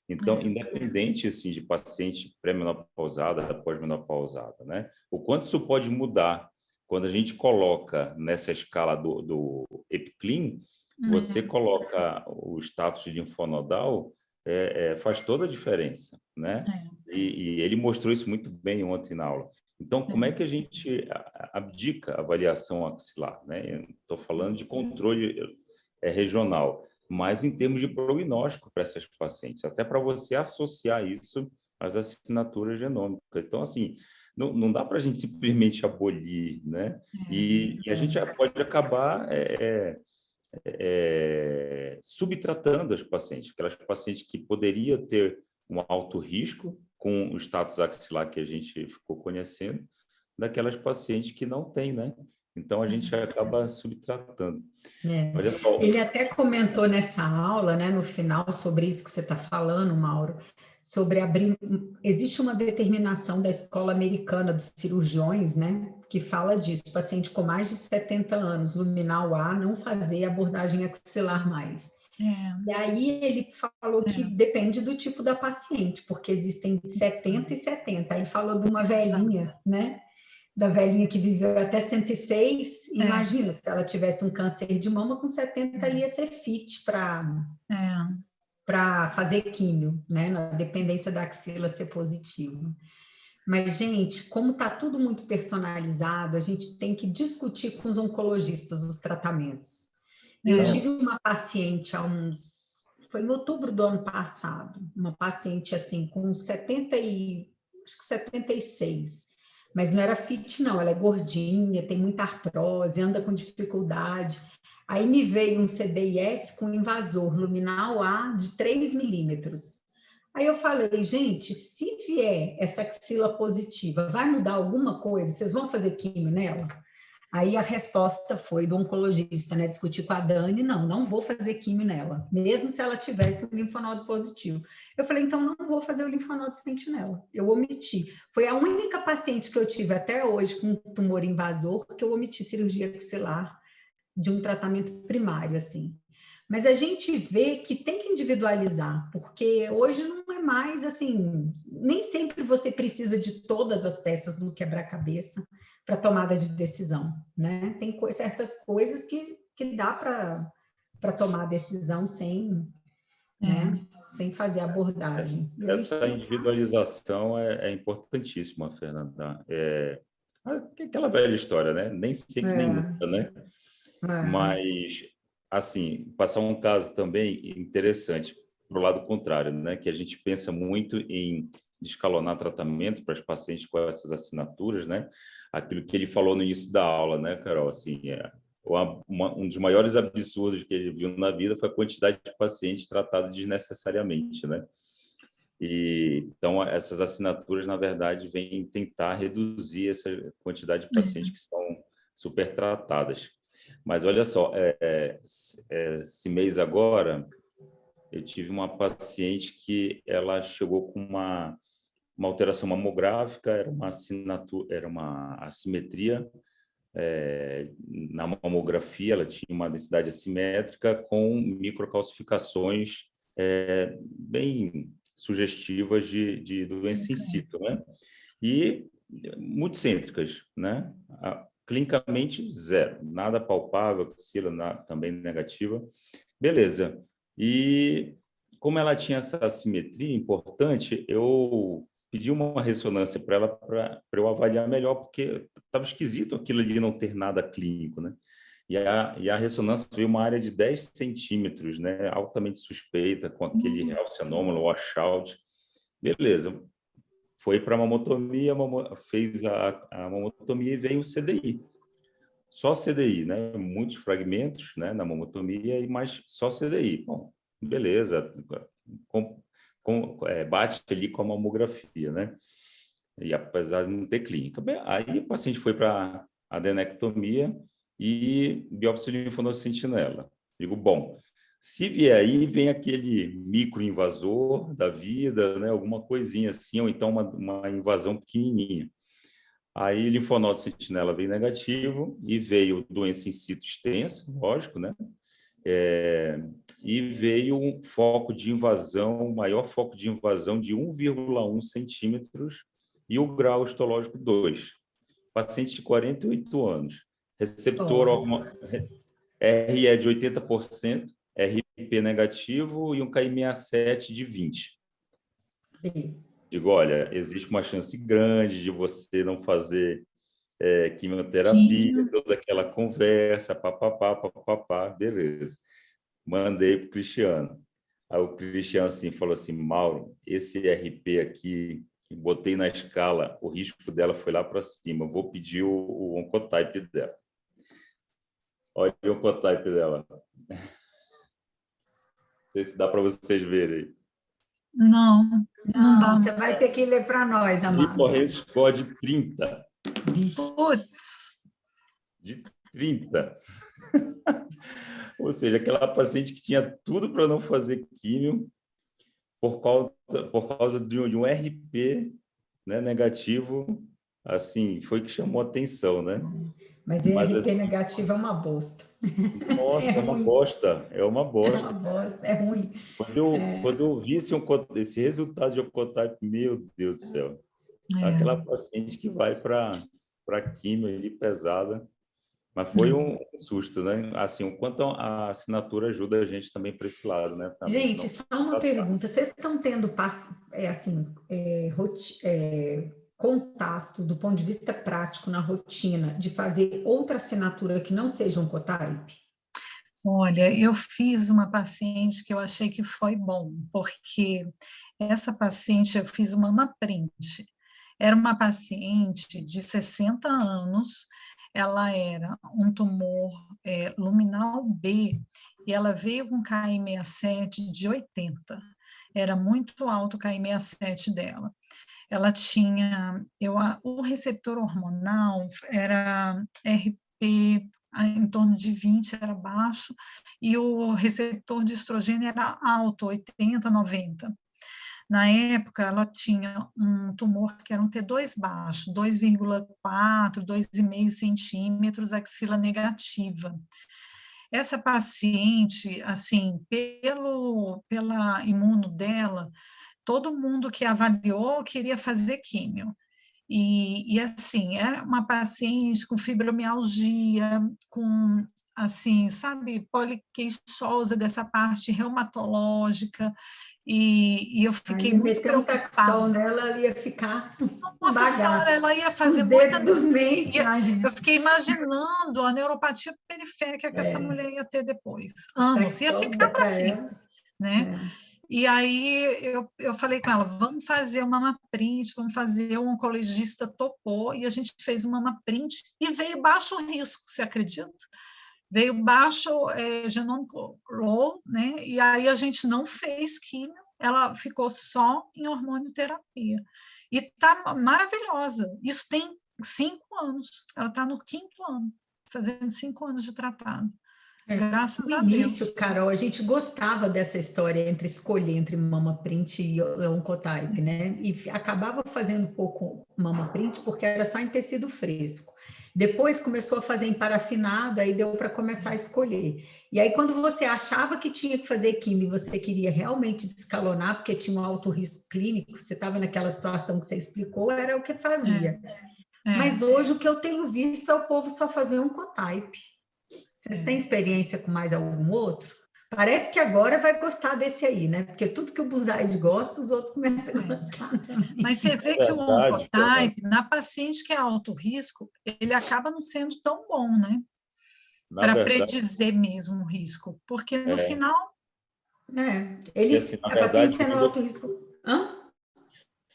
Então, independente assim, de paciente pré-menopausada, pós-menopausada, né, o quanto isso pode mudar quando a gente coloca nessa escala do EpiClean, você coloca o status de linfonodal, faz toda a diferença, né? E ele mostrou isso muito bem ontem na aula. Então, como é que a gente abdica a avaliação axilar, né? Estou falando de controle regional, mas em termos de prognóstico para essas pacientes, até para você associar isso às assinaturas genômicas. Então, assim, não dá para a gente simplesmente abolir, né? E a gente pode acabar subtratando as pacientes, aquelas pacientes que poderiam ter um alto risco com o status axilar que a gente ficou conhecendo, daquelas pacientes que não têm, né? Então, a gente acaba subtratando. Olha só. Ele até comentou nessa aula, né, no final, sobre isso que você está falando, Mauro, sobre abrir... Existe uma determinação da Escola Americana dos Cirurgiões, né, que fala disso, paciente com mais de 70 anos, luminal A, não fazer abordagem axilar mais. E aí ele falou que depende do tipo da paciente, porque existem 70 e 70. Ele falou de uma velhinha, né? Da velhinha que viveu até 106. Imagina, se ela tivesse um câncer de mama, com 70 ela ia ser fit para fazer químio, né? Na dependência da axila ser positivo. Mas, gente, como está tudo muito personalizado, a gente tem que discutir com os oncologistas os tratamentos. Eu tive uma paciente foi em outubro do ano passado, uma paciente assim, com 76, mas não era fit não, ela é gordinha, tem muita artrose, anda com dificuldade. Aí me veio um CDIS com invasor luminal A de 3 milímetros. Aí eu falei, gente, se vier essa axila positiva, vai mudar alguma coisa? Vocês vão fazer químio nela? Aí a resposta foi do oncologista, né? Discutir com a Dani, não vou fazer químio nela, mesmo se ela tivesse um linfonodo positivo. Eu falei, então não vou fazer o linfonodo sentinela. Eu omiti. Foi a única paciente que eu tive até hoje com tumor invasor que eu omiti cirurgia axilar de um tratamento primário, assim. Mas a gente vê que tem que individualizar, porque hoje não é mais assim, nem sempre você precisa de todas as peças do quebra-cabeça para tomada de decisão, né? Tem certas coisas que dá para tomar decisão sem, né? Sem fazer abordagem. Essa individualização é importantíssima, Fernanda. Aquela velha história, né? Nem sempre, nem nunca, né? Mas, assim, passar um caso também interessante para o lado contrário, né? Que a gente pensa muito em escalonar tratamento para os pacientes com essas assinaturas, né? Aquilo que ele falou no início da aula, né, Carol? Assim, um dos maiores absurdos que ele viu na vida foi a quantidade de pacientes tratados desnecessariamente, né? E, então, essas assinaturas, na verdade, vêm tentar reduzir essa quantidade de pacientes que são supertratadas. Mas, olha só, esse mês agora, eu tive uma paciente que ela chegou com uma alteração mamográfica, era uma assimetria na mamografia, ela tinha uma densidade assimétrica com microcalcificações bem sugestivas de doença in situ, né? E multicêntricas, né? Clinicamente, zero, nada palpável, axila também negativa. Beleza. E como ela tinha essa assimetria importante, eu pedi uma ressonância para ela para eu avaliar melhor, porque estava esquisito aquilo de não ter nada clínico, né? E a ressonância veio uma área de 10 centímetros, né? Altamente suspeita, com aquele Helps anômalo, washout. Beleza. Foi para a mamotomia, fez a mamotomia e veio o CDI. Só CDI, né? Muitos fragmentos, né, na mamotomia, mas só CDI. Bom, beleza. Bate ali com a mamografia, né? E apesar de não ter clínica. Bem, aí o paciente foi para a adenectomia e biópsia de linfonodo sentinela. Digo, bom, se vier aí, vem aquele microinvasor da vida, né? Alguma coisinha assim, ou então uma invasão pequenininha. Aí, linfonodo sentinela veio negativo e veio doença in situ extensa, lógico, né? E veio um foco de invasão, maior foco de invasão de 1,1 centímetros e o grau histológico 2. paciente de 48 anos, receptor RE de 80%, RP negativo e um KI67 de 20%. Digo, olha, existe uma chance grande de você não fazer quimioterapia, toda aquela conversa, papapá, beleza. Mandei para o Cristiano. Aí o Cristiano assim, falou assim, Mauro, esse RP aqui, botei na escala, o risco dela foi lá para cima, vou pedir o oncotype dela. Olha o oncotype dela. Não sei se dá para vocês verem. Não dá. Você vai ter que ler para nós, amado. Recorrência score de 30. Putz! De 30. Ou seja, aquela paciente que tinha tudo para não fazer químio por causa de um RP, né, negativo, assim, foi que chamou a atenção, né? Mas RP assim, negativo é uma bosta. Nossa, é uma bosta. É uma bosta. É uma bosta, é ruim. Quando eu vi esse resultado de oncotype, meu Deus do céu. Aquela paciente que vai para químio ali pesada. Mas foi um susto, né? Assim, o quanto a assinatura ajuda a gente também para esse lado, né? Também, gente, só uma pergunta. Vocês estão tendo contato do ponto de vista prático na rotina de fazer outra assinatura que não seja um Oncotype? Olha, eu fiz uma paciente que eu achei que foi bom, porque essa paciente eu fiz uma mama print. Era uma paciente de 60 anos, ela era um tumor luminal B, e ela veio com KI67 de 80. Era muito alto o KI67 dela. Ela tinha, o receptor hormonal era RP em torno de 20, era baixo, e o receptor de estrogênio era alto, 80, 90. Na época, ela tinha um tumor que era um T2 baixo, 2,4, 2,5 centímetros, axila negativa. Essa paciente, assim, pela imuno dela, todo mundo que avaliou queria fazer químio. E assim, é uma paciente com fibromialgia, com, assim, sabe, poliqueixosa dessa parte reumatológica, e eu fiquei muito preocupada. Um taxol nela, ela ia ficar Nossa senhora, ela ia fazer muita... Eu fiquei imaginando a neuropatia periférica que essa mulher ia ter depois. Anos, ia ficar para sempre, né? E aí eu falei com ela, vamos fazer uma mama print, vamos fazer, o oncologista topou, e a gente fez uma mama print e veio baixo risco, você acredita? Veio baixo genômico low, né? E aí a gente não fez químio, ela ficou só em hormonioterapia. E tá maravilhosa. Isso tem 5 anos, ela está no 5º ano, fazendo 5 anos de tratado. Graças a Deus. No início, Carol, a gente gostava dessa história entre escolher entre mama print e oncotype, né? E acabava fazendo pouco mama print porque era só em tecido fresco. Depois começou a fazer em parafinado, aí deu para começar a escolher. E aí, quando você achava que tinha que fazer químio, você queria realmente descalonar, porque tinha um alto risco clínico, você estava naquela situação que você explicou, era o que fazia. Mas hoje o que eu tenho visto é o povo só fazer oncotype. Vocês têm experiência com mais algum outro? Parece que agora vai gostar desse aí, né? Porque tudo que o Buzaide gosta, os outros começam a gostar também. Mas você vê que o oncotype, na paciente que é alto risco, ele acaba não sendo tão bom, né? Para predizer mesmo o risco. Porque no final... Ele, assim, a paciente sendo alto risco...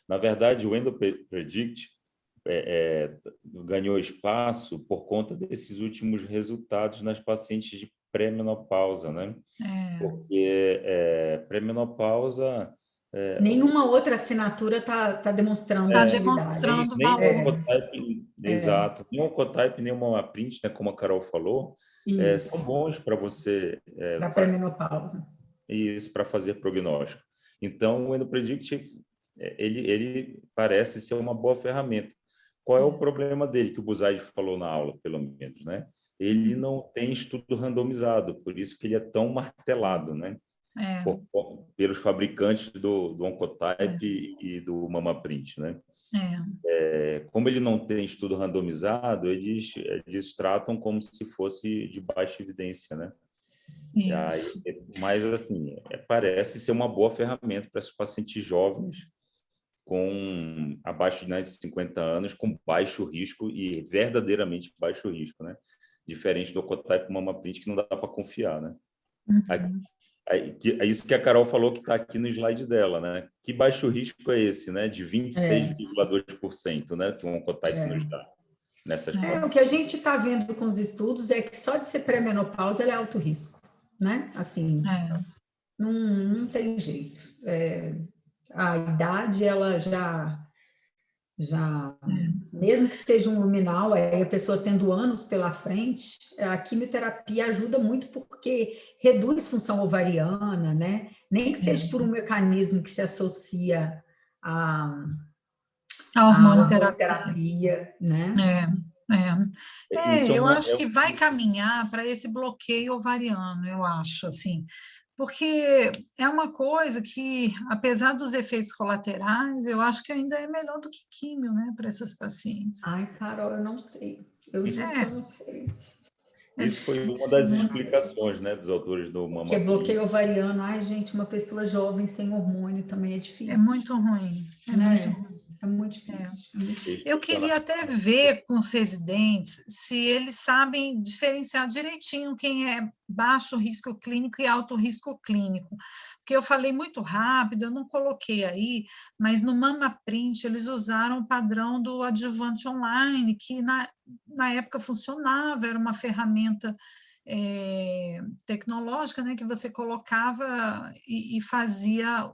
Na verdade, o EndoPredict ganhou espaço por conta desses últimos resultados nas pacientes de pré-menopausa, né? Porque pré-menopausa... nenhuma outra assinatura está demonstrando demonstrando valor. Exato. Nem o oncotype, nem o mama print, né, como a Carol falou, são bons para você... para pré-menopausa. Isso, para fazer prognóstico. Então, o EndoPredict, ele parece ser uma boa ferramenta. Qual é o problema dele, que o Buzaide falou na aula, pelo menos, né? Ele não tem estudo randomizado, por isso que ele é tão martelado, né? pelos fabricantes do Oncotype e do MammaPrint, né? Como ele não tem estudo randomizado, eles tratam como se fosse de baixa evidência, né? Isso. Mas, assim, parece ser uma boa ferramenta para esses pacientes jovens com abaixo de 50 anos, com baixo risco e verdadeiramente baixo risco, né? Diferente do Oncotype e MammaPrint, que não dá para confiar, né? É isso que a Carol falou que está aqui no slide dela, né? Que baixo risco é esse, né? De 26,2%, né? Que o Oncotype nos dá nessas O que a gente está vendo com os estudos é que só de ser pré-menopausa ele é alto risco, né? Assim, não tem jeito. A idade, ela já mesmo que seja um luminal, aí a pessoa tendo anos pela frente, a quimioterapia ajuda muito porque reduz função ovariana, né? Nem que seja por um mecanismo que se associa à hormonoterapia, né? Eu acho que vai caminhar para esse bloqueio ovariano, eu acho, assim, porque é uma coisa que, apesar dos efeitos colaterais, eu acho que ainda é melhor do que químio, né, para essas pacientes. Ai, Carol, eu não sei. Eu juro que eu não sei. Isso foi uma das explicações, né, dos autores do MammaPrint. Porque bloqueio ovariano, ai, gente, uma pessoa jovem sem hormônio também é difícil. É muito ruim, muito ruim. É muito difícil. Eu queria até ver com os residentes se eles sabem diferenciar direitinho quem é baixo risco clínico e alto risco clínico. Porque eu falei muito rápido, eu não coloquei aí, mas no MammaPrint eles usaram o padrão do adjuvante online, que na época funcionava, era uma ferramenta tecnológica, né, que você colocava e fazia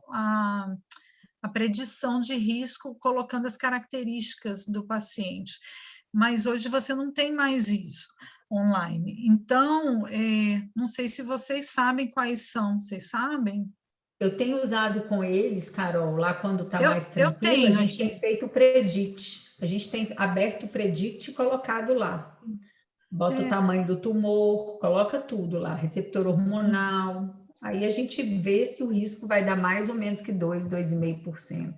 a predição de risco colocando as características do paciente. Mas hoje você não tem mais isso online. Então, não sei se vocês sabem quais são. Vocês sabem? Eu tenho usado com eles, Carol, lá quando está mais tranquilo, a gente tem feito o Predict. A gente tem aberto o Predict e colocado lá. Bota o tamanho do tumor, coloca tudo lá, receptor hormonal. Aí a gente vê se o risco vai dar mais ou menos que 2,5%.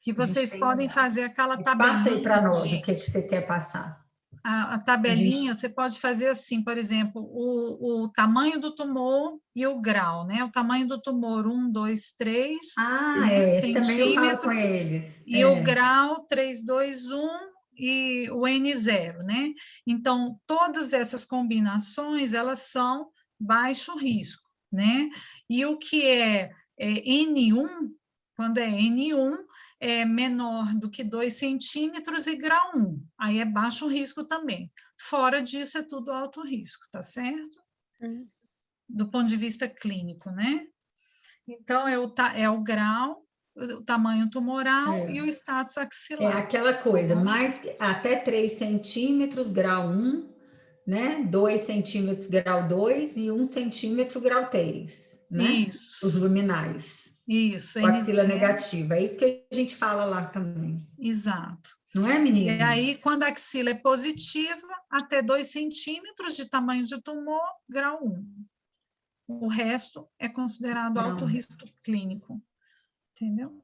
Que vocês podem fazer aquela tabelinha. Passa aí para nós o que você quer passar. A tabelinha, você pode fazer assim, por exemplo, o tamanho do tumor e o grau, né? O tamanho do tumor, 1, 2, 3 centímetros. Também eu falo com eles. E o grau, 3, 2, 1 e o N0, né? Então, todas essas combinações, elas são baixo risco, né? E o que é N1, quando é N1, é menor do que 2 centímetros e grau 1, aí é baixo risco também. Fora disso, é tudo alto risco, tá certo? Do ponto de vista clínico, né? Então, é o grau, o tamanho tumoral e o status axilar. É aquela coisa, mais até 3 centímetros, grau 1, né? 2 centímetros, grau 2 e 1 centímetro, grau 3, né? Isso. Os luminais. Isso. Com axila negativa. É isso que a gente fala lá também. Exato. Não é, menina? E aí, quando a axila é positiva, até 2 centímetros de tamanho de tumor, grau 1. O resto é considerado alto risco clínico. Entendeu?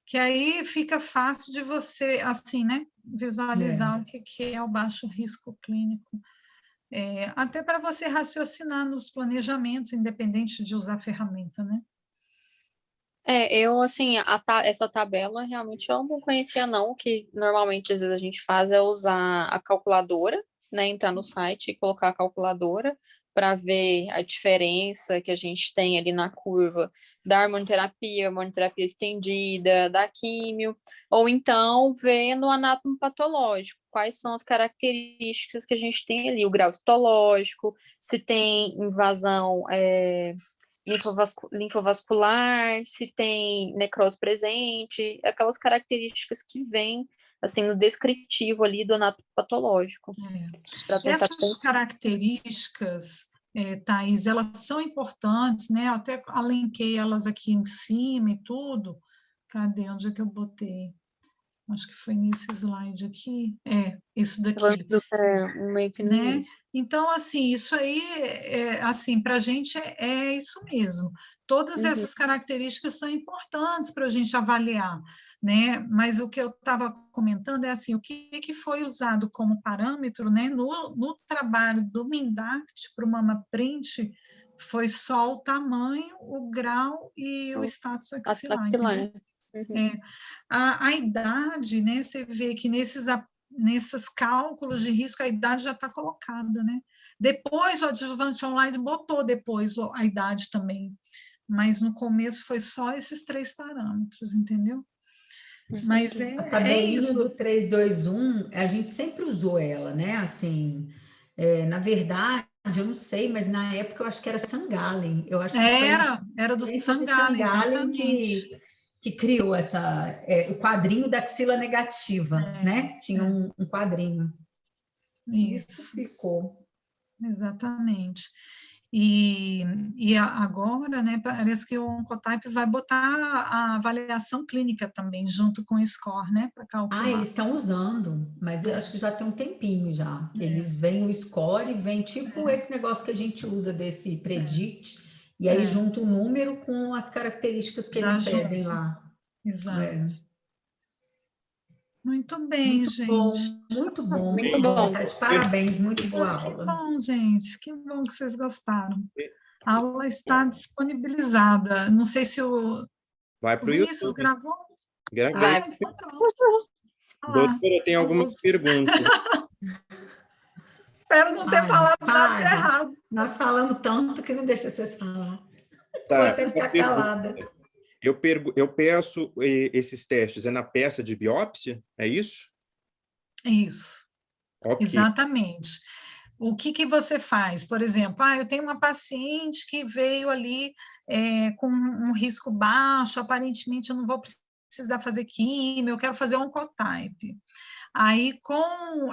Que aí fica fácil de você, assim, né, visualizar o que é o baixo risco clínico. Até para você raciocinar nos planejamentos, independente de usar a ferramenta, né? Eu, assim, essa tabela realmente eu não conhecia, não. O que normalmente, às vezes, a gente faz é usar a calculadora, né? Entrar no site e colocar a calculadora para ver a diferença que a gente tem ali na curva da hormonoterapia estendida, da químio, ou então ver no anátomo patológico quais são as características que a gente tem ali, o grau histológico, se tem invasão linfovascular, se tem necrose presente, aquelas características que vêm assim no descritivo ali do anátomo patológico. Essas características, Thais, elas são importantes, né? Eu até alenquei elas aqui em cima e tudo. Cadê? Onde é que eu botei? Acho que foi nesse slide aqui. Isso daqui. Meio que no né? início. Então, assim, isso aí, assim, para a gente é isso mesmo. Todas essas características são importantes para a gente avaliar, né? Mas o que eu estava comentando é assim, o que foi usado como parâmetro, né? No trabalho do MINDACT para o MamaPrint foi só o tamanho, o grau e o status axilar, entendeu? A idade, né? Você vê que nesses cálculos de risco, a idade já está colocada, né? Depois, o adjuvante online botou depois a idade também, mas no começo foi só esses 3 parâmetros, entendeu? Mas a tabelinha isso. do 321, a gente sempre usou ela, né? Assim, na verdade, eu não sei, mas na época eu acho que era Sangalen. Eu acho que era do Sangalen, exatamente. Que criou o quadrinho da axila negativa, né? Tinha um quadrinho. Isso ficou. Exatamente. E agora, né, parece que o Oncotype vai botar a avaliação clínica também, junto com o score, né, para calcular. Eles estão usando, mas eu acho que já tem um tempinho já. Eles veem o score e vem tipo esse negócio que a gente usa desse predict, e aí junta o número com as características que eles pedem lá. Exato. Muito bem, muito gente. Muito bom. Tá de parabéns, muito boa aula. Que bom, gente. Que bom que vocês gostaram. A aula está disponibilizada. Não sei se o Vinícius gravou. Gravei. Então pronto. Doutora, tem algumas perguntas. Espero não ter falado nada de errado. Nós falamos tanto que não deixa vocês falar. Tá, vou até ficar calada. Eu peço esses testes, na peça de biópsia, é isso? Isso, okay. Exatamente. O que você faz? Por exemplo, eu tenho uma paciente que veio ali com um risco baixo, aparentemente eu não vou precisar fazer químio, eu quero fazer Oncotype. Aí,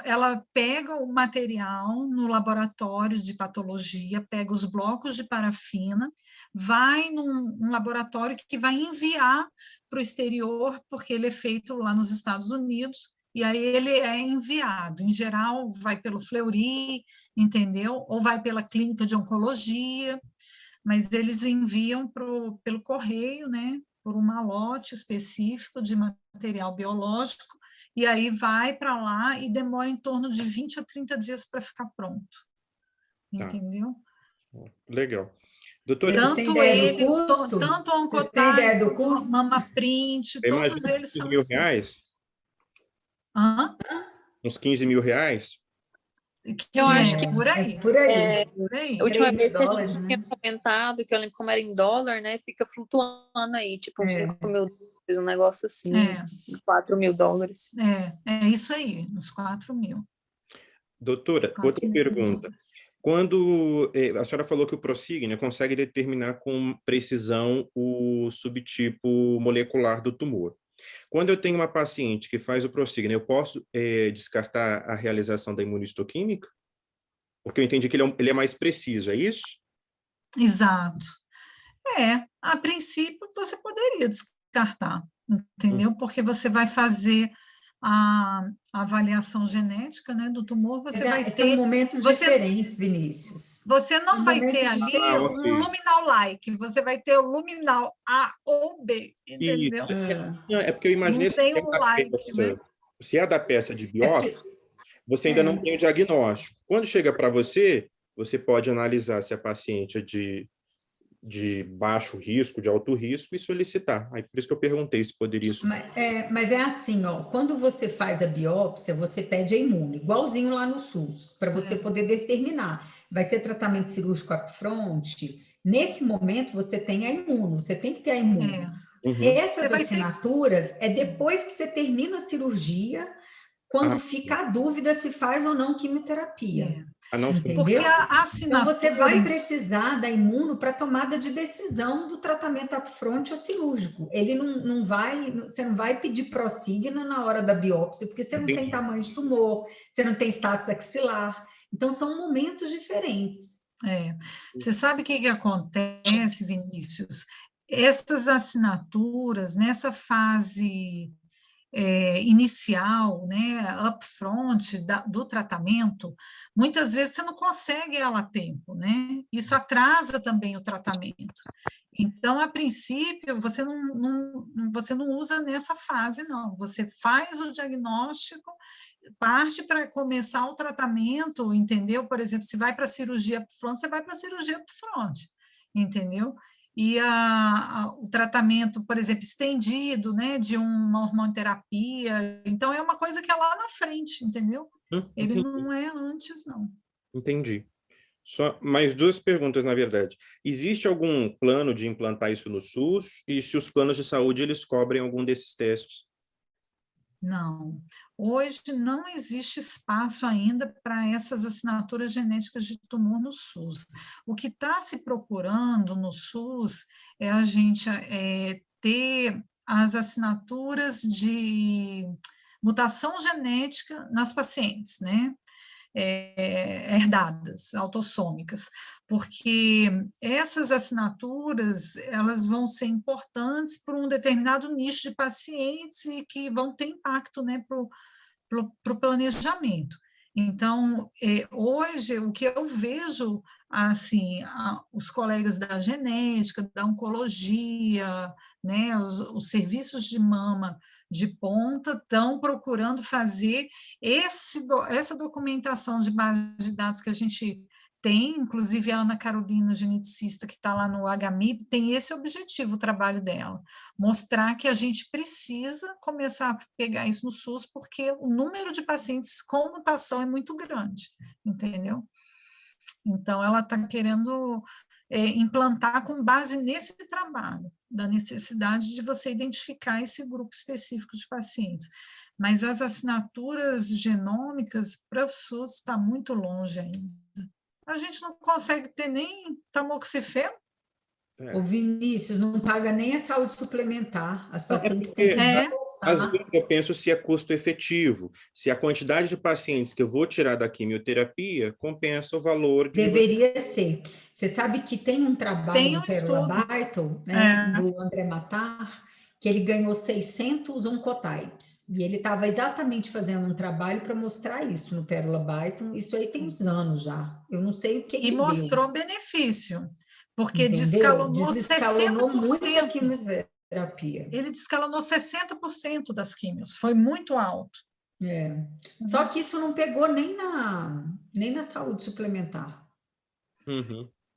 ela pega o material no laboratório de patologia, pega os blocos de parafina, vai num laboratório que vai enviar para o exterior, porque ele é feito lá nos Estados Unidos, e aí ele é enviado. Em geral, vai pelo Fleury, entendeu? Ou vai pela clínica de oncologia, mas eles enviam pelo correio, né? Por um malote específico de material biológico, e aí vai para lá e demora em torno de 20 a 30 dias para ficar pronto. Entendeu? Legal. Doutora, tanto ele, tanto o Oncotype, o MamaPrint, todos eles são R$15 mil? Uns R$15 mil? Eu acho que por aí. Por aí. A última vez que a gente tinha comentado, que eu lembro como era em dólar, né? Fica flutuando aí, tipo uns 5 mil dólares, um negócio assim, $4 mil. É isso aí, uns 4 mil. Doutora, outra pergunta. Quando a senhora falou que o ProSigna, né, consegue determinar com precisão o subtipo molecular do tumor. Quando eu tenho uma paciente que faz o ProSigna, eu posso descartar a realização da imunistoquímica? Porque eu entendi que ele é mais preciso, é isso? Exato. A princípio você poderia descartar, entendeu? Porque você vai fazer a avaliação genética, né, do tumor, você vai ter... São momentos diferentes, Vinícius. Você não vai ter ali um luminal-like, você vai ter o luminal A ou B, entendeu? Não, é porque eu imaginei... Não tem um like, né? Se é da peça de biópsia, você ainda não tem o diagnóstico. Quando chega para você, você pode analisar se a paciente é de baixo risco, de alto risco, e solicitar. Aí por isso que eu perguntei se poderia... Mas é assim, quando você faz a biópsia, você pede a imuno, igualzinho lá no SUS, para você poder determinar. Vai ser tratamento cirúrgico upfront? Nesse momento, você tem a imuno, você tem que ter a imuno. Essas assinaturas é depois que você termina a cirurgia, quando fica a dúvida se faz ou não quimioterapia. Porque a assinatura... Então, você vai precisar da imuno para tomada de decisão do tratamento upfront ou cirúrgico. Ele você não vai pedir ProSigna na hora da biópsia, porque você não tem tamanho de tumor, você não tem status axilar. Então, são momentos diferentes. Você sabe o que acontece, Vinícius? Essas assinaturas, nessa fase inicial, né, upfront do tratamento, muitas vezes você não consegue ela a tempo, né? Isso atrasa também o tratamento. Então, a princípio, você não usa nessa fase, não. Você faz o diagnóstico, parte para começar o tratamento, entendeu? Por exemplo, se vai para a cirurgia upfront, você vai para a cirurgia upfront, entendeu? E o tratamento, por exemplo, estendido, né, de uma hormonoterapia, então é uma coisa que é lá na frente, entendeu? Ele não é antes, não. Entendi. Só mais 2 perguntas, na verdade. Existe algum plano de implantar isso no SUS? E se os planos de saúde, eles cobrem algum desses testes? Não. Hoje não existe espaço ainda para essas assinaturas genéticas de tumor no SUS. O que está se procurando no SUS é a gente ter as assinaturas de mutação genética nas pacientes, né? Herdadas, autossômicas, porque essas assinaturas elas vão ser importantes para um determinado nicho de pacientes e que vão ter impacto, né, para o planejamento. Então, hoje, o que eu vejo, assim, os colegas da genética, da oncologia, né, os serviços de mama de ponta estão procurando fazer essa documentação de base de dados que a gente tem, inclusive a Ana Carolina, geneticista, que está lá no HMIB, tem esse objetivo, o trabalho dela, mostrar que a gente precisa começar a pegar isso no SUS, porque o número de pacientes com mutação é muito grande, entendeu? Então, ela está querendo implantar com base nesse trabalho, da necessidade de você identificar esse grupo específico de pacientes. Mas as assinaturas genômicas para o SUS está muito longe ainda. A gente não consegue ter nem tamoxifeno. O Vinícius não paga nem a saúde suplementar. As pacientes têm que às vezes eu penso se é custo efetivo, se a quantidade de pacientes que eu vou tirar da quimioterapia compensa o valor. Deveria ser. Você sabe que tem um trabalho do Pérola Barton, né, do André Matar, que ele ganhou 600 oncotypes. E ele estava exatamente fazendo um trabalho para mostrar isso no Pérola Barton. Isso aí tem uns anos já. Eu não sei o que E mostrou benefício, porque entendeu? descalonou 60%. Muito a quimioterapia. Ele descalonou 60% das químios. Foi muito alto. Só que isso não pegou nem na saúde suplementar.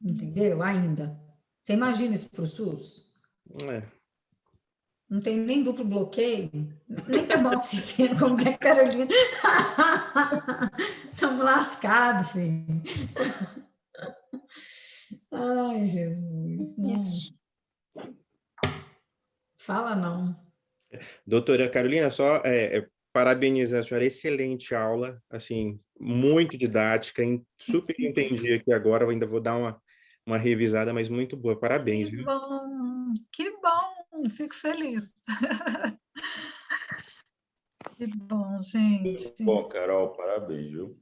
Entendeu? Ainda. Você imagina isso para o SUS? Não tem nem duplo bloqueio, nem tamoxifeno, como que é, Carolina? Estamos lascados, filho. Ai, Jesus. Não. Fala não. Doutora Carolina, só parabenizar a senhora, excelente aula, assim, muito didática, super entendi aqui agora, eu ainda vou dar uma revisada, mas muito boa, parabéns. Que bom, fico feliz. Que bom, gente. Muito bom, Carol, parabéns, viu?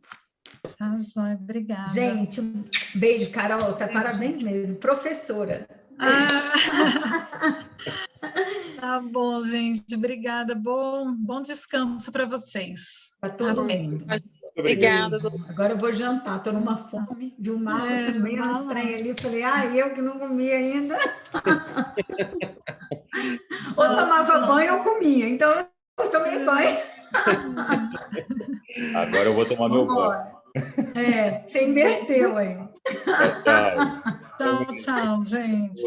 Tá joia, obrigada. Gente, um beijo, Carol, parabéns mesmo, professora. Tá bom, gente, obrigada, bom descanso para vocês. Para todo mundo. Obrigada, doutora. Agora eu vou jantar, estou numa fome, vi o Marco comendo uns trem ali, falei, eu que não comi ainda. Ou tomava banho ou comia, então eu tomei banho. Agora eu vou tomar meu banho. Você inverteu aí. Tchau, tchau, gente.